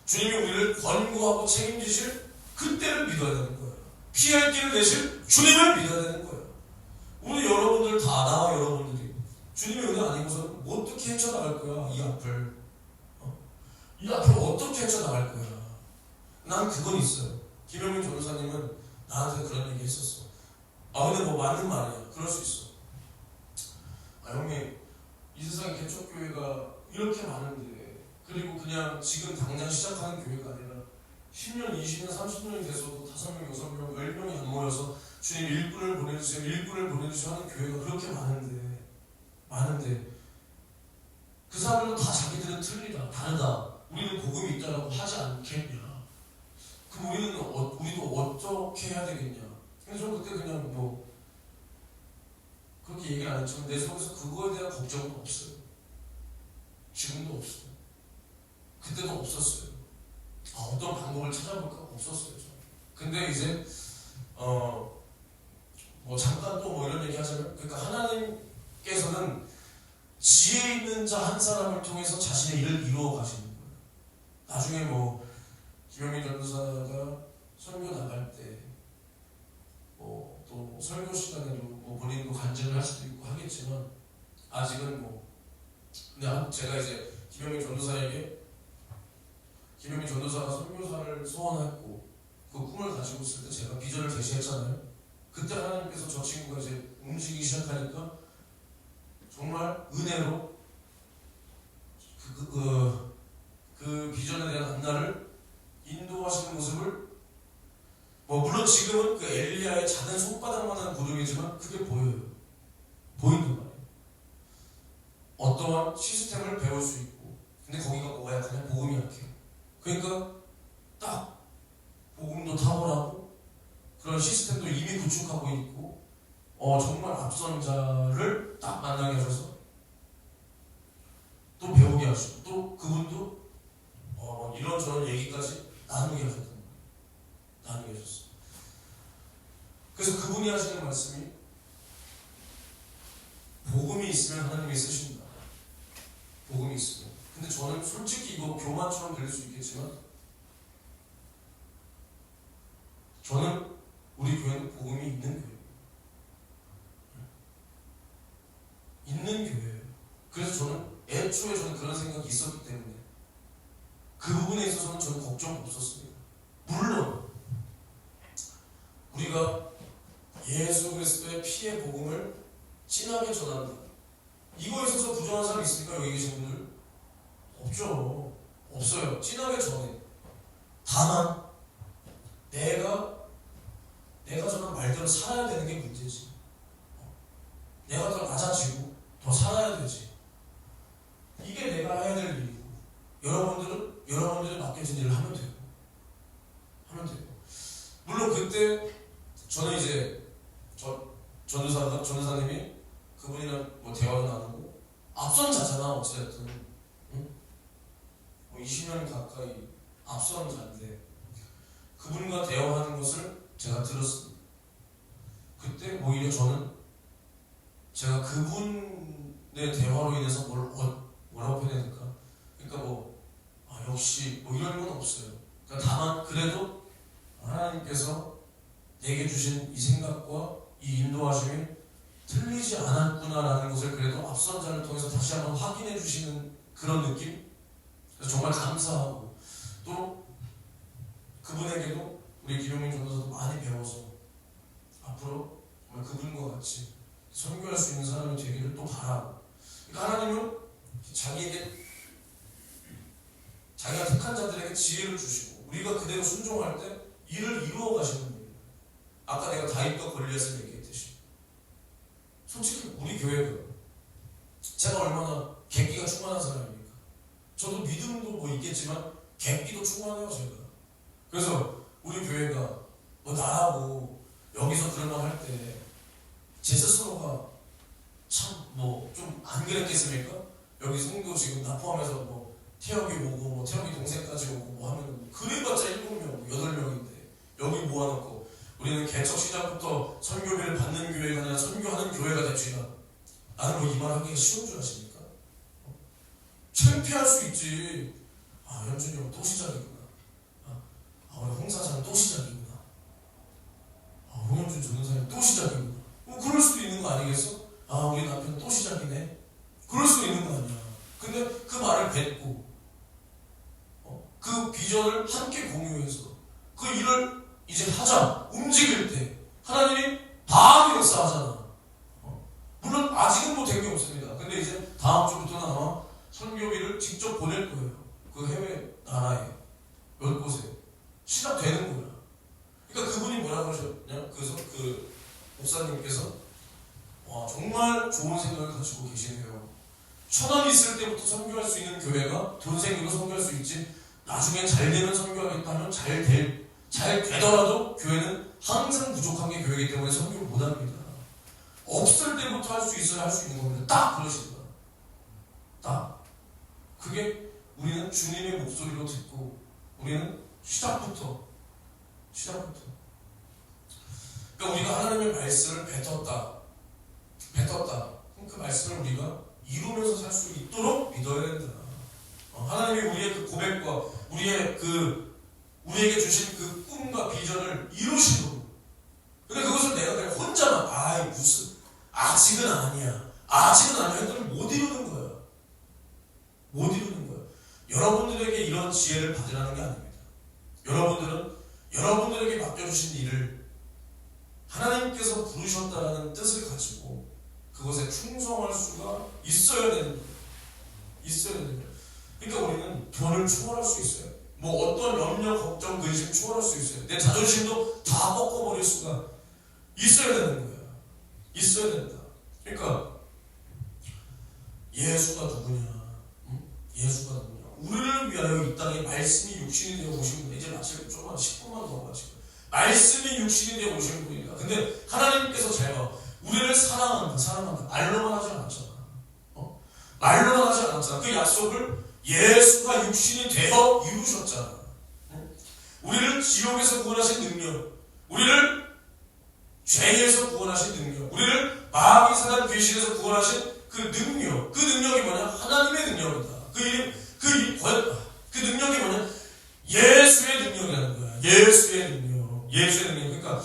Speaker 1: 주님이 우리를 권고하고 책임지실 그때를 믿어야 되는 거예요. 피할 길을 내실 주님을 믿어야 되는 거예요. 우리 여러분들 다 나와 여러분들이 주님의 은혜 아니고서는 어떻게 헤쳐나갈 거야 이 앞을. 이 앞을 어떻게 헤쳐나갈 거야. 난 그건 있어요. 김영민 전도사님은 나한테 그런 얘기 했었어. 근데 뭐 맞는 말이야. 그럴 수 있어. 형님 이 세상에 개척교회가 이렇게 많은데 그리고 그냥 지금 당장 시작하는 교회가 아니라 10년, 20년, 30년이 돼서도 5명, 6명, 10명이 안 모여서 주님 일꾼을 보내주세요, 일꾼을 보내주세요 하는 교회가 그렇게 많은데 그 사람들도 다 자기들은 틀리다, 다르다, 우리는 복음이 있다라고 하지 않겠냐. 그럼 우리도 어떻게 해야 되겠냐. 근데 저는 그때 그냥 뭐 그렇게 얘기 안 했지만 내 속에서 그거에 대한 걱정은 없어요. 지금도 없어요. 그때도 없었어요. 어떤 방법을 찾아볼까 없었어요. 저는. 근데 이제 뭐 잠깐 또 뭐 이런 얘기 하자면 그러니까 하나님께서는 지혜 있는 자 한 사람을 통해서 자신의 일을 이루어 가시는 거예요. 나중에 뭐 김영민 전도사가 설교 나갈 때 또 설교 시간에도 뭐 본인도 간증을 할 수도 있고 하겠지만 아직은 뭐 근데 제가 이제 김영민 전도사가 선교사를 소원했고 그 꿈을 가지고 있을 때 제가 비전을 제시했잖아요. 그때 하나님께서 저 친구가 이제 움직이기 시작하니까 정말 은혜로 그 비전에 대한 앞날을 인도하시는 모습을 물론 지금은 그 엘리야의 작은 손바닥만한 구름이지만 그게 보여요. 보인단 말이에요. 어떠한 시스템을 배울 수 있고 근데 거기가 뭐가 약하냐? 복음이 약해요. 그러니까 딱 복음도 탁월하고 그런 시스템도 이미 구축하고 있고 정말 앞선 자를 딱 만나게 하셔서 또 배우게 하시고 또 그분도 이런저런 얘기까지 나누게 하셨던 거예요. 나누게 하셨어요. 그래서 그분이 하시는 말씀이 복음이 있으면 하나님이 쓰신다. 복음이 있으면. 근데 저는 솔직히 이거 교만처럼 들릴 수 있겠지만 저는 우리 교회는 복음이 있는 교회예요. 있는 교회예요. 그래서 저는 그런 생각이 있었기 때문에 그 부분에 있어서는 저는 걱정 없었습니다. 물론 우리가 예수 그리스도의 피의 복음을 진하게 전한다. 이거에 있어서 부정한 사람이 있습니까? 여기 계신 분들? 없죠. 없어요. 진하게 전해. 다만 내가 저는 말대로 살아야 되는 게 문제지. 내가 더 낮아지고 더 살아야 되지. 이게 내가 해야 될 일이고 여러분들이 맡겨진 일을 하면 돼요. 물론 그때 저는 이제 전도사님이 그분이랑 뭐 대화도 나누고 앞선 자잖아. 어찌됐든 20년 가까이 앞선 자인데 그분과 대화하는 것을 제가 들었습니다. 그때 오히려 저는 제가 그분의 대화로 인해서 뭐라고 표현해야 될까? 그러니까 역시 이런 건 없어요. 그러니까 다만 그래도 하나님께서 내게 주신 이 생각과 이 인도하심이 틀리지 않았구나라는 것을 그래도 앞선 자를 통해서 다시 한번 확인해 주시는 그런 느낌? 그래서 정말 감사하고 또 그분에게도 우리 김용민 전도사도 많이 배워서 앞으로 같이 선교할 수 있는 사람이 되기를 또 바라고. 그러니까 하나님은 자기가 택한 자들에게 지혜를 주시고 우리가 그대로 순종할 때 일을 이루어 가시는 분이에요. 아까 내가 다윗과 골리앗을 얘기했듯이 솔직히 우리 교회가 제가 얼마나 객기가 충만한 사람입니까? 저도 믿음도 뭐 있겠지만 객기도 충만해요 제가. 그래서 우리 교회가 뭐 나하고 여기서 그런 말 할 때 제 스스로가 참 뭐 좀 안 그랬겠습니까? 여기 성도 지금 나 포함해서 뭐 태혁이 오고 뭐 태혁이 동생까지 오고 뭐 하면 그래봤자 7명, 8명인데 여기 모아놓고 우리는 개척 시작부터 선교비를 받는 교회가 아니라 선교하는 교회가 됩시다. 나는 뭐 이 말 하기가 쉬운 줄 아십니까? 창피할 수 있지. 아 현준이 형 또 시작이구나. 우리 홍 사장 또 시작이구나. 홍현준 전도사님 또 시작이구나. 뭐 그럴 수도 있는 거 아니겠어? 우리 남편 또 시작이네. 그럴 수도 있는 거 아니야. 근데 그 말을 뱉고 그 비전을 함께 공유해서 그 일을 이제 하자 움직일 때 하나님이 다 역사하잖아. 물론 아직은 뭐 된 게 없습니다. 근데 이제 다음 주부터는 아마 선교비를 직접 보낼 거예요. 그 해외 나라에 몇 곳에 시작되는 거야. 그러니까 그분이 뭐라고 하셨냐? 그래서 그 목사님께서 와 정말 좋은 생각을 가지고 계시네요. 1,000원 있을 때부터 선교할 수 있는 교회가 돈 생기고 선교할 수 있지. 나중엔 잘 되면 선교하겠다면 잘 되더라도 교회는 항상 부족한 게 교회이기 때문에 선교를 못합니다. 없을 때부터 할 수 있어야 할 수 있는 겁니다. 딱 그러시더라. 딱. 그게 우리는 주님의 목소리로 듣고 우리는 시작부터 그러니까 우리가 하나님의 말씀을 뱉었다. 그럼 그 말씀을 우리가 이루면서 살 수 있도록 믿어야 된다. 하나님이 우리의 그 고백과 우리에게 주신 그 꿈과 비전을 이루시도록. 근데 그것을 내가 그냥 혼자만 아직은 아니야 했더니 못 이루는 거야. 여러분들에게 이런 지혜를 받으라는 게 아닙니다. 여러분들에게 맡겨주신 일을 하나님께서 부르셨다라는 뜻을 가지고 그것에 충성할 수가 있어야 되는 거예요. 그러니까 우리는 돈을 초월할 수 있어요. 뭐 어떤 염려, 걱정, 근심 초월할 수 있어요. 내 자존심도 다 꺾어버릴 수가 있어야 되는 거예요. 있어야 된다. 그러니까 예수가 누구냐? 우리를 위하여 이 땅에 말씀이 육신이 되어 오신 분. 이제 마칠 조금만 10분만 더 마치고. 말씀이 육신이 되어 오신 분이다. 근데 하나님께서 잘 봐. 우리를 사랑한다. 말로만 하지 않았잖아. 말로만 하지 않았잖아. 그 약속을 예수가 육신이 되어 이루셨잖아. 우리를 지옥에서 구원하신 능력, 우리를 죄에서 구원하신 능력, 우리를 마귀 사단 귀신에서 구원하신 그 능력이 뭐냐? 하나님의 능력이다. 그 능력이 뭐냐? 예수의 능력이라는 거야. 예수의 능력. 그러니까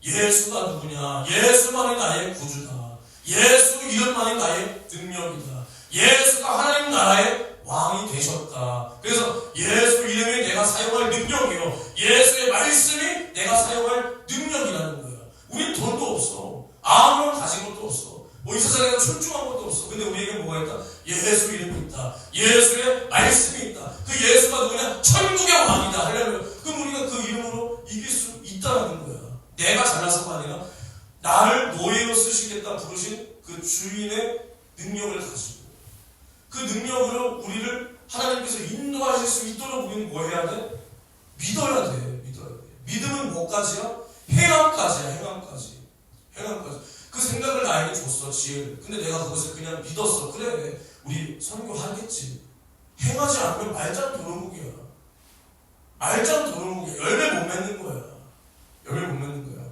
Speaker 1: 예수가 누구냐? 예수만이 나의 구주다. 예수 이름만이 나의 능력이다. 예수가 하나님 나라의 왕이 되셨다. 그래서 예수 이름이 내가 사용할 능력이요. 예수의 말씀이 내가 사용할 능력이라는 거야. 우린 돈도 없어. 아무런 가진 것도 없어. 뭐 이 세상에 출중한 것도 없어. 근데 우리에게 뭐가 있다? 예수 이름이 있다. 예수의 말씀이 있다. 그 예수가 누구냐? 천국의 왕이다. 하려면 그럼 우리가 그 이름으로 이길 수 있다는 거야. 내가 잘나서가 아니라 나를 노예로 쓰시겠다 부르신 그 주인의 능력을 가지고 그 능력으로 우리를 하나님께서 인도하실 수 있도록 우리는 뭐 해야 돼? 믿어야 돼. 믿음은 뭐까지야? 행함까지. 그 생각을 나에게 줬어, 지혜를. 근데 내가 그것을 그냥 믿었어. 그래, 우리 선교하겠지. 행하지 않으면 말짱 도루묵이야. 열매 못 맺는 거야.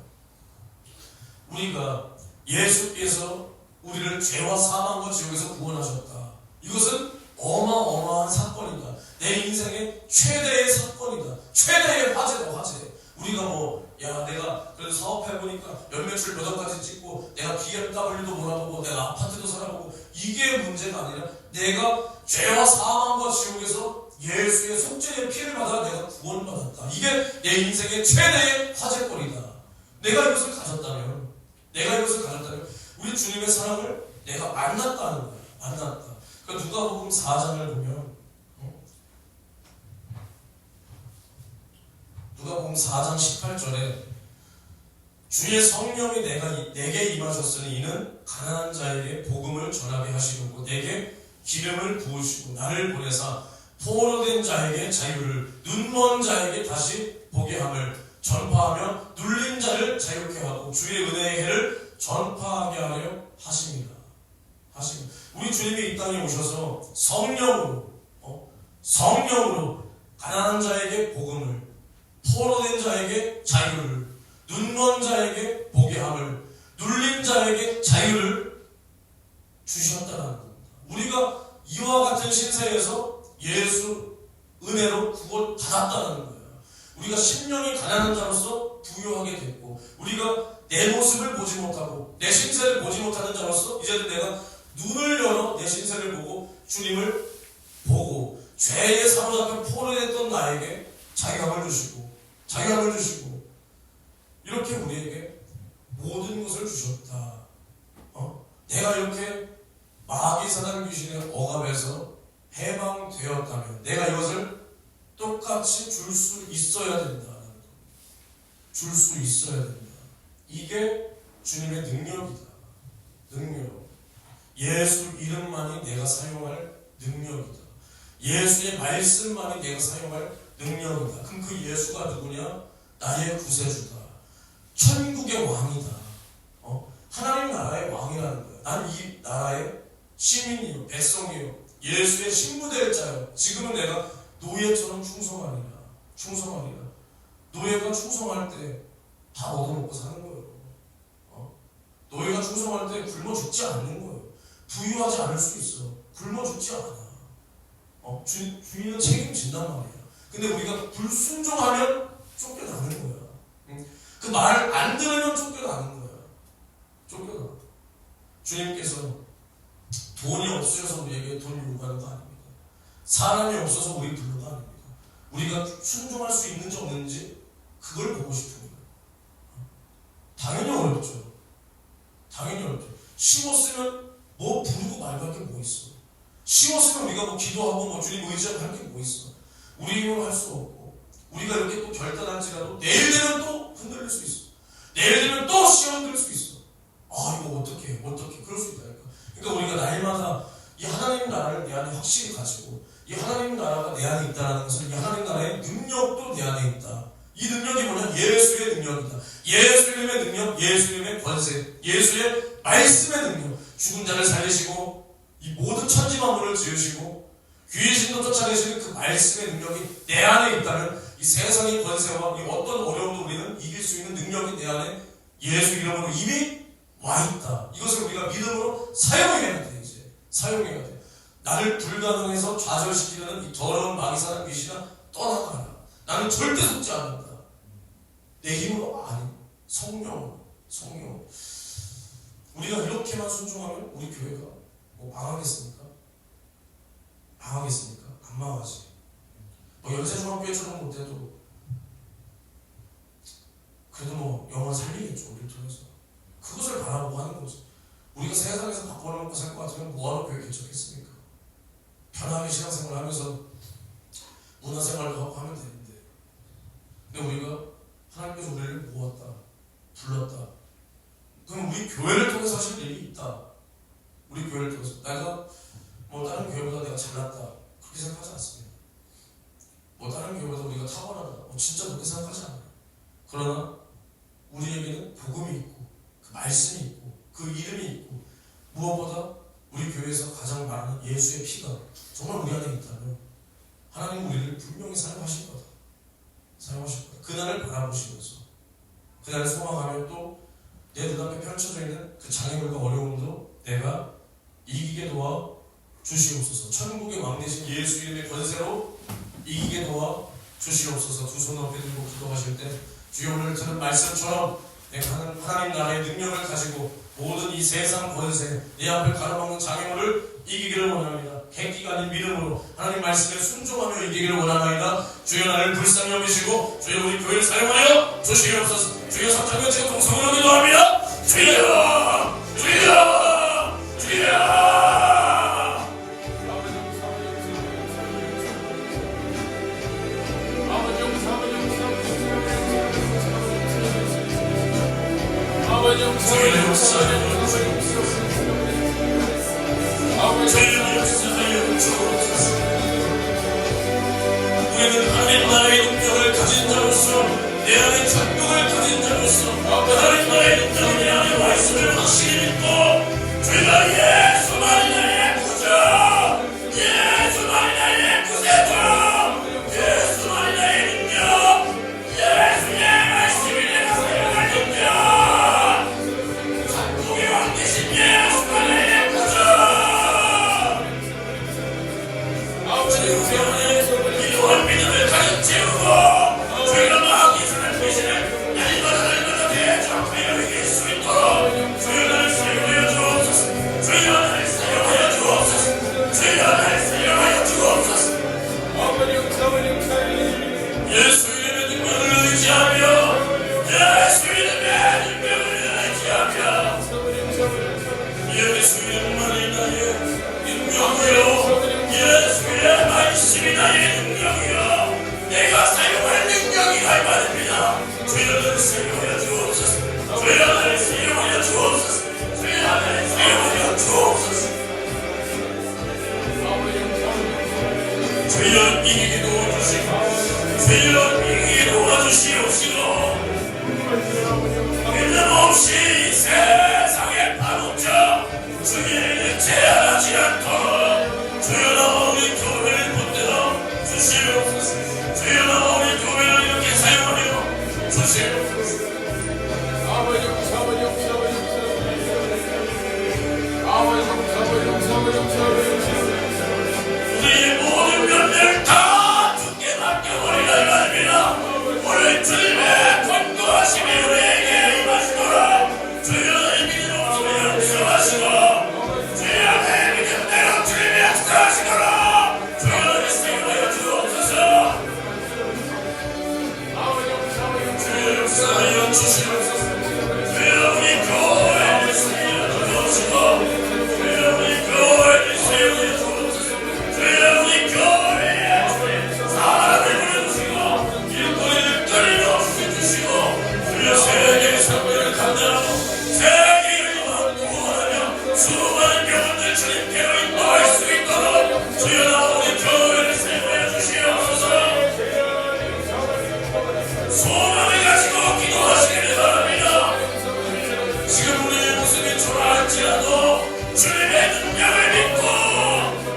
Speaker 1: 우리가 예수께서 우리를 죄와 사망과 지옥에서 구원하셨다. 이것은 어마어마한 사건이다. 내 인생의 최대의 사건이다. 최대의 화제다, 화제. 우리가 내가 그래도 사업해보니까 연매출 몇 억까지 찍고 내가 BMW도 몰아보고 내가 아파트도 살아보고 이게 문제가 아니라 내가 죄와 사망과 지옥에서 예수의 속죄의 피를 받아 내가 구원받았다. 이게 내 인생의 최대의 화제거리다. 내가 이것을 가졌다면 내가 이것을 가졌다면 우리 주님의 사랑을 내가 만났다는 거야. 만났다. 그러니까 누가복음 4장을 보면 누가복음 4장 18절에 주의 성령이 내게 임하셨으니 이는 가난한 자에게 복음을 전하게 하시고 내게 기름을 부으시고 나를 보내사 포로된 자에게 자유를 눈먼 자에게 다시 보게 함을 전파하며 눌린 자를 자유케 하고 주의 은혜의 해를 전파하게 하려 하십니다. 우리 주님이 이 땅에 오셔서 성령으로 가난한 자에게 복음을, 포로된 자에게 자유를, 눈먼 자에게 보게 함을, 눌린 자에게 자유를 주셨다는 겁니다. 우리가 이와 같은 신세에서 예수 은혜로 구원 받았다는 거예요. 우리가 심령이 가난한 자로서 부유하게 됐고, 우리가 내 모습을 보지 못하고 내 신세를 보지 못하는 자로서 이제는 내가 눈을 열어 내 신세를 보고 주님을 보고 죄에 사로잡혀 포로됐던 나에게 자유함을 주시고 이렇게 우리에게 모든 것을 주셨다. 내가 이렇게 마귀 사단 귀신의 억압에서 해방되었다면 내가 이것을 똑같이 줄 수 있어야 된다. 줄 수 있어야 된다. 이게 주님의 능력이다. 능력. 예수 이름만이 내가 사용할 능력이다. 예수의 말씀만이 내가 사용할 능력이다. 그럼 그 예수가 누구냐? 나의 구세주다. 천국의 왕이다. 하나님 나라의 왕이라는 거야. 난 이 나라의 시민이요, 백성이요, 예수의 신부될 자요. 지금은 내가 노예처럼 충성하리라. 노예가 충성할 때 다 얻어먹고 사는 거예요. 노예가 충성할 때 굶어 죽지 않는 거예요. 부유하지 않을 수 있어. 굶어 죽지 않아. 주인은 책임진단 말이야. 근데 우리가 불순종하면 쫓겨나는 거야. 그 말 안 들으면 쫓겨나는 거야. 쫓겨나. 주님께서 돈이 없으셔서 우리에게 돈 요구하는 거 아닙니다. 사람이 없어서 우리 부르는 거 아닙니다. 우리가 순종할 수 있는지 없는지 그걸 보고 싶은 거예요. 당연히 어렵죠. 쉬웠으면 뭐 부르고 말할 게 뭐 있어. 쉬웠으면 우리가 뭐 기도하고 뭐 주님 의지하고 할 게 뭐 있어. 우리 힘으로 할 수 없고 우리가 이렇게 또 결단할지라도 내일 되면 또 흔들릴 수 있어. 내일 되면 또 시험 들 수 있어. 이거 어떻게 그럴 수 있다니까. 그러니까 우리가 날마다 이 하나님 나라를 내 안에 확실히 가지고 이 하나님 나라가 내 안에 있다는 것은 이 하나님 나라의 능력도 내 안에 있다. 이 능력이 뭐냐? 예수의 능력이다. 예수 이름의 능력, 예수 이름의 권세, 예수의 말씀의 능력. 죽은 자를 살리시고 이 모든 천지 만물을 지으시고 귀신도 쫓아내시는 그 말씀의 능력이 내 안에 있다면 이 세상의 권세와 이 어떤 어려움도 우리는 이길 수 있는 능력이 내 안에 예수 이름으로 이미 와 있다. 이것을 우리가 믿음으로 사용해야 돼. 이제 사용해야 돼. 나를 불가능해서 좌절시키려는 이 더러운 마귀사는 귀신아 떠나가라. 나는 절대 속지 않는다. 내 힘으로 아니, 성령. 우리가 이렇게만 순종하면 우리 교회가 뭐 망하겠습니까? 안 망하지. 뭐 연세중학교처럼 못해도 그래도 뭐 영원 살리겠죠. 우리를 통해서. 그것을 바라보고 하는 거지. 우리가 세상에서 바꿔놓고 살 것 같으면 뭐하러 교회 개척했습니까? 편하게 신앙생활 하면서 문화생활도 하고 하면 되는데. 근데 우리가 하나님께서 우리를 모았다, 불렀다. 그럼 우리 교회를 통해서 하실 일이 있다. 우리 교회를 통해서. 내가 뭐 다른 교회보다 내가 잘났다. 그렇게 생각하지 않습니다. 뭐 다른 교회보다 우리가 탁월하다. 진짜 그렇게 생각하지 않아요. 그러나 우리에게는 복음이 있고 그 말씀이 있고 그 이름이 있고 무엇보다 우리 교회에서 가장 많은 예수의 피가 정말 우리 안에 있다면 하나님 우리를 분명히 사용하실 거다. 그날을 바라보시면서 그날을 소망하며 또 내 눈앞에 펼쳐져 있는 그 장애물과 어려움도 내가 이기게 도와 주시옵소서. 천국의 왕 되신 예수 이름의 권세로 이기게 도와 주시옵소서. 두 손 높이 들고 기도하실 때 주여 오늘 들은 말씀처럼 내가 하나님 나라의 능력을 가지고 모든 이 세상 권세 내 앞을 가로막는 장애물을 이기기를 원합니다. 객기가 아닌 믿음으로 하나님 말씀에 순종하며 이기기를 원하나이다. 주여 나를 불쌍히 여기시고 주여 우리 교회를 사용하여 주시옵소서. 주여 성장면 제가 동성으로 기도합니다. 주여 주여 주여. 주의 역사하여 주옵소서. 주의 역사하여 주옵소서. 우리는 하나님 나라의 능력을 가진 자로서, 내 안에 천국을 가진 자로서, 하나님 나라의 능력을 내 안에 말씀을 확실히 믿고, 주가 예수만이 나의 구주, 예수만이 나의 구세주, 예수만이 나의 능력, 예수의 말씀이 내가 사용할 능력, 천국의 왕 되신 예수만이 나의 구주. 주의 안에 이러한 믿음을 가득 채우고, 주의 마귀들을 피시는 날마다 날마다 대적하여 이길 수 있도록 주의 나를 사용하여 주옵소서. 주의 나를 사용하여 주옵소서. 주의 나를 사용하여 주옵소서. 예수 이름의 능력을 의지하며, 예수 이름의 능력을 의지하며, 예수 이름만이 나의 능력이요, 예수의 말씀이 나의 능력이요, 내가 사용할 능력이 갈망입니다. 주여 나를 사용하여 주옵소서. 주여 나를 사용하여 주옵소서. 주여 나를 사용하여 주옵소서. 주여 이기게 도와주시고, 주여 이기게 도와주시옵시고, 믿음 없이 이 세상에 파묻혀 주의 일을 제한하지 않도록 주여 나와 우리 교회를 붙들어 주시옵소서. 주여 나와 우리 교회를 이렇게 사용하여 주시옵소서. 우리의 모든 변명을 다 주께 맡겨버리라 합니다. 오늘 주님의 권고하심이 우리에게 임하시도록 주여 나의 믿음 없음을 용서하시고, 주여 나의 믿음대로 주님의 역사하시도록 주여 나를 사용하여 주옵소서. 주여 역사하여 주시옵소서. 주여 우리 교회를 사용하여 주옵시고, 주여 우리 교회를 사용하여 주옵소서. 주여 우리 교회에 사람을 보내주시고, 일꾼을 끊임없이 주시고, 주여 세계의 선물을 감당하고 세계를 구원하며 수많은 병원들 주님께로 인도할 수 있도록 주여 나와 우리 교회를 사용하여 주시옵소서. 소망을 가지고 기도하시기를 바랍니다. 지금 우리의 모습이 초라할지라도 주님의 능력을 믿고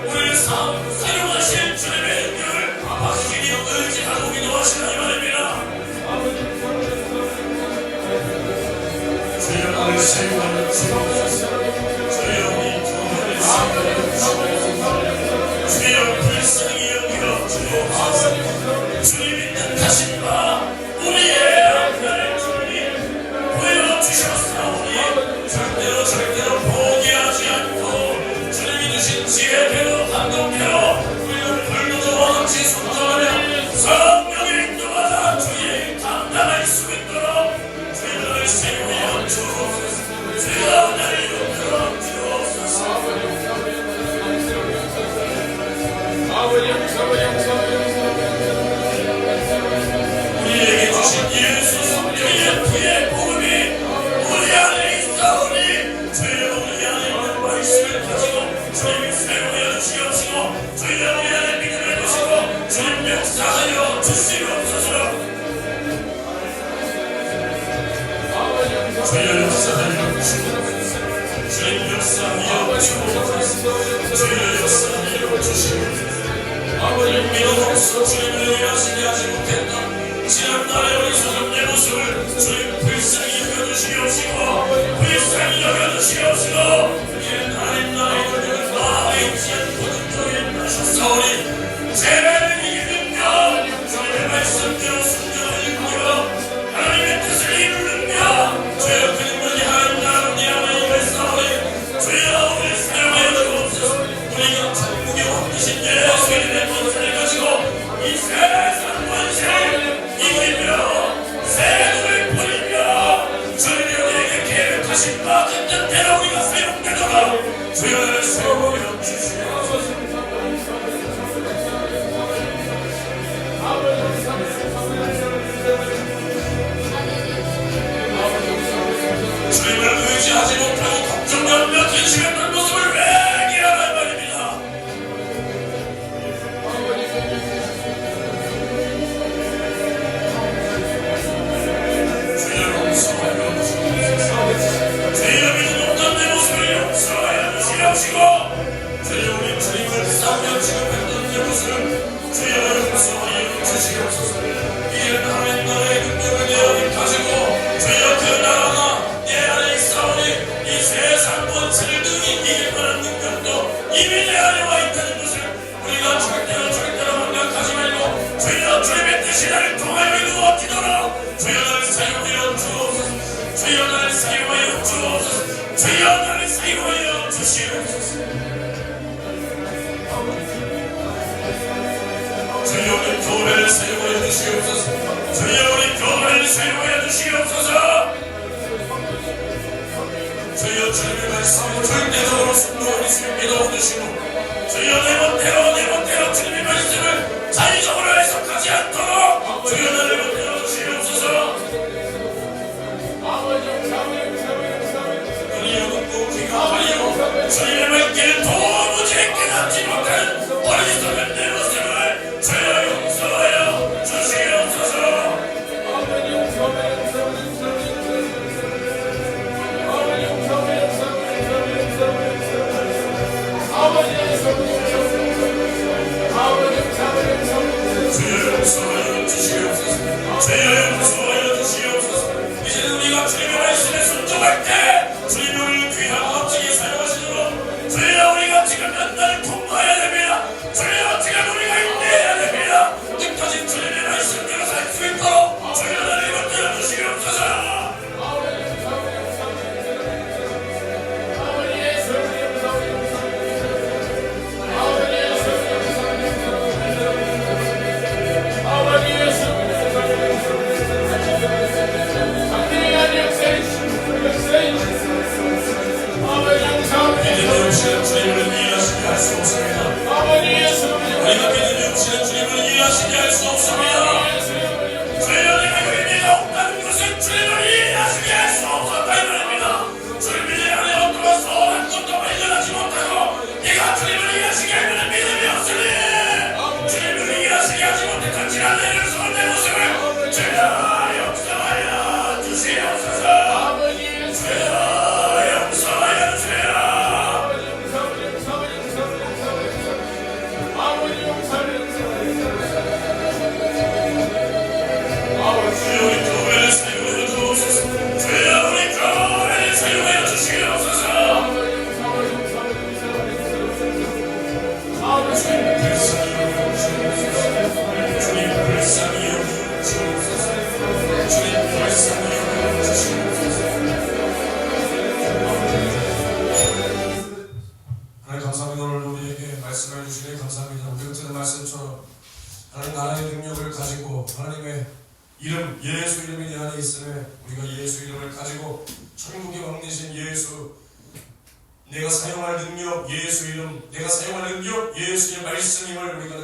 Speaker 1: 우리를 사용하실 주님의 능력을 확실히 의지하고 기도하시기 바랍니다. 주여 나를 사용하여 주옵소서. 주여 우리 교회를 사용하여 주옵소서. 주여 불쌍히 여겨 주옵소서. 주님 믿는 자신과 우리의 앞날을 주님 보여주셨사오니 절대로 포기하지 않고 주님이 주신 지혜대로 감동대로 우리를 불도저와 같이 순종하며 성령의 인도하다 주의 감당할 수 있도록 주의 나를 사용하여 주옵소서. 주여 나를 이끌어 주옵소서. 우리에게 주신 예수 성령의 피의 복음이 우리 안에 있사오니 주여 우리 안에 있는 말씀을 가지고 주님이 사용하여 주시옵시고, 주여 우리 안에 믿음을 주시고 주님 역사하여 주시옵소서. 주여 역사하여 주시옵소서. 주님 역사하여 주옵소서. 주여 역사하여 주시옵소서. 아버지 믿음 없어 주님을 의하시게 하지 못했던 지난날의 우리 소년의 모습을 주님 불쌍히 여겨주시옵시고, 불쌍히 여겨주시옵시고, 이는 하나님 나라의 능력을 마음에 있지 않고 능력에 나셨사오니 죄를 이기는 능력, 주님의 말씀대로 순종하는 능력, 하나님의 뜻을 이루는 능력, 주여 그 능력이 하나님 나라 우리 안에 임했사오니 주여 우리를 사용하여 주옵소서. 우리가 천국의 왕 되신 예수 이름의 권세를 가지고 이 세상 권세를 이기며 세상을 버리며 주님이 우리에게 계획하신 하신 바 그 뜻대로 우리가 사용되도록 주여 세워 주시옵소서. 주님을 의지하지 못하고 걱정 연며 근심했던 모습을 회개하란 말입니다. 주여 용서하여 주시옵소서. 주여 믿음 없던 내 모습을 용서하여 주시옵시고 주여 우리 주님을 싸우며 취급했던 내 모습을 주여 용서하여 주시옵소서. 이제 하나님 나라의 능력을 내 안에 가지고 주여 그 나라가 내 안에 있사오니 이 세상 권세를 능히 이길 만한 능력도 이미 내 안에 와 있다는 것을 우리가 절대로 망각하지 말고 주여 주님의 뜻이 나를 통하여 이루어지도록 주여 나를 사용하여 주옵소서. 주여 나를 사용하여 주옵소서. 주여 나를 사용하여 주시옵소서. 주여 우리 교회를 사용하여 주시옵소서. 주여 우리 교회를 사용하여 주시옵소서. 주여 주님의 말씀을 절대적으로 순종하고 있음을 믿어 주시고 주여 내 멋대로 주님의 말씀을 자의적으로 해석하지 않도록 주여 나를 멋대로 주시옵소서. 눈이 어둡고 귀가 가리고 주님의 말씀을 도무지 깨닫지 못하는 어리석은 내 모습을 주여 용서하여 주시옵소서. 주여 용서하여 주시옵소서. 주여 용서하여 주시옵소서. 이제 우리가 주님의 말씀에 순종할 때 주님이 우리를 귀하고 값지게 사용하시도록 주여 우리가 지금 연단을 통과해야 됩니다. 주여 지금 우리가 인내해야 됩니다. 끝까지 주님의 말씀대로 살 수 있도록 주여 나를 만들어 주시옵소서. 믿음이 없이는 주님을 이해하시게 할 수 없습니다. 우리가 믿음이 없이는 주님을 이해하시게 할 수 없습니다. 주여 내가 의미가 없다는 것은 주님을 이해하시게 할 수 없었다 이 말입니다. 주님이 내 안에 어떠한 선한 것도 발견하지 못하고 네가 주님을 이해하시게 하면 믿음이 없으니 주님을 이해하시게 하지 못했던 지난 내를 선 내 모습을 주여 용서하여 주시옵소서. 주여 용서하여 주시옵소서. 주여 우리 교회를 사용하여 주옵소서. 주여 우리 교회를 사용하여 주시옵소서. 주님 불쌍히 여겨 주옵소서. 주님 불쌍히 여겨 주옵소서. 주님 불쌍히 여겨 주시옵소서. 하나님 감사합니다. 오늘 우리에게 말씀해 주시니 감사합니다. 우리가 듣는 말씀처럼 하나님 나라의 능력을 가지고 하나님의 이름 예수 이름이 내 안에 있음에 우리가 예수 이름을 가지고 천국의 왕 되신 예수 내가 사용할 능력 예수 이름 내가 사용할 능력 예수의 말씀임을 우리가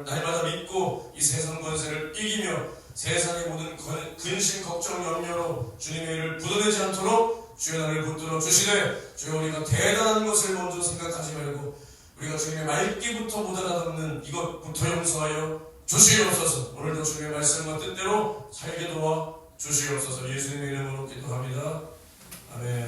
Speaker 1: 날마다 믿고 이 세상 권세를 이기며 세상의 모든 근심 걱정 염려로 주님의 일을 부도내지 않도록 주여 나를 붙들어 주시되 주여 우리가 대단한 것을 먼저 생각하지 말고 우리가 주님의 말기부터 못 알아듣는 이것부터 용서하여 주시옵소서. 오늘도 주님의 말씀과 뜻대로 살게 도와 주시옵소서. 예수님의 이름으로 기도합니다. 아멘.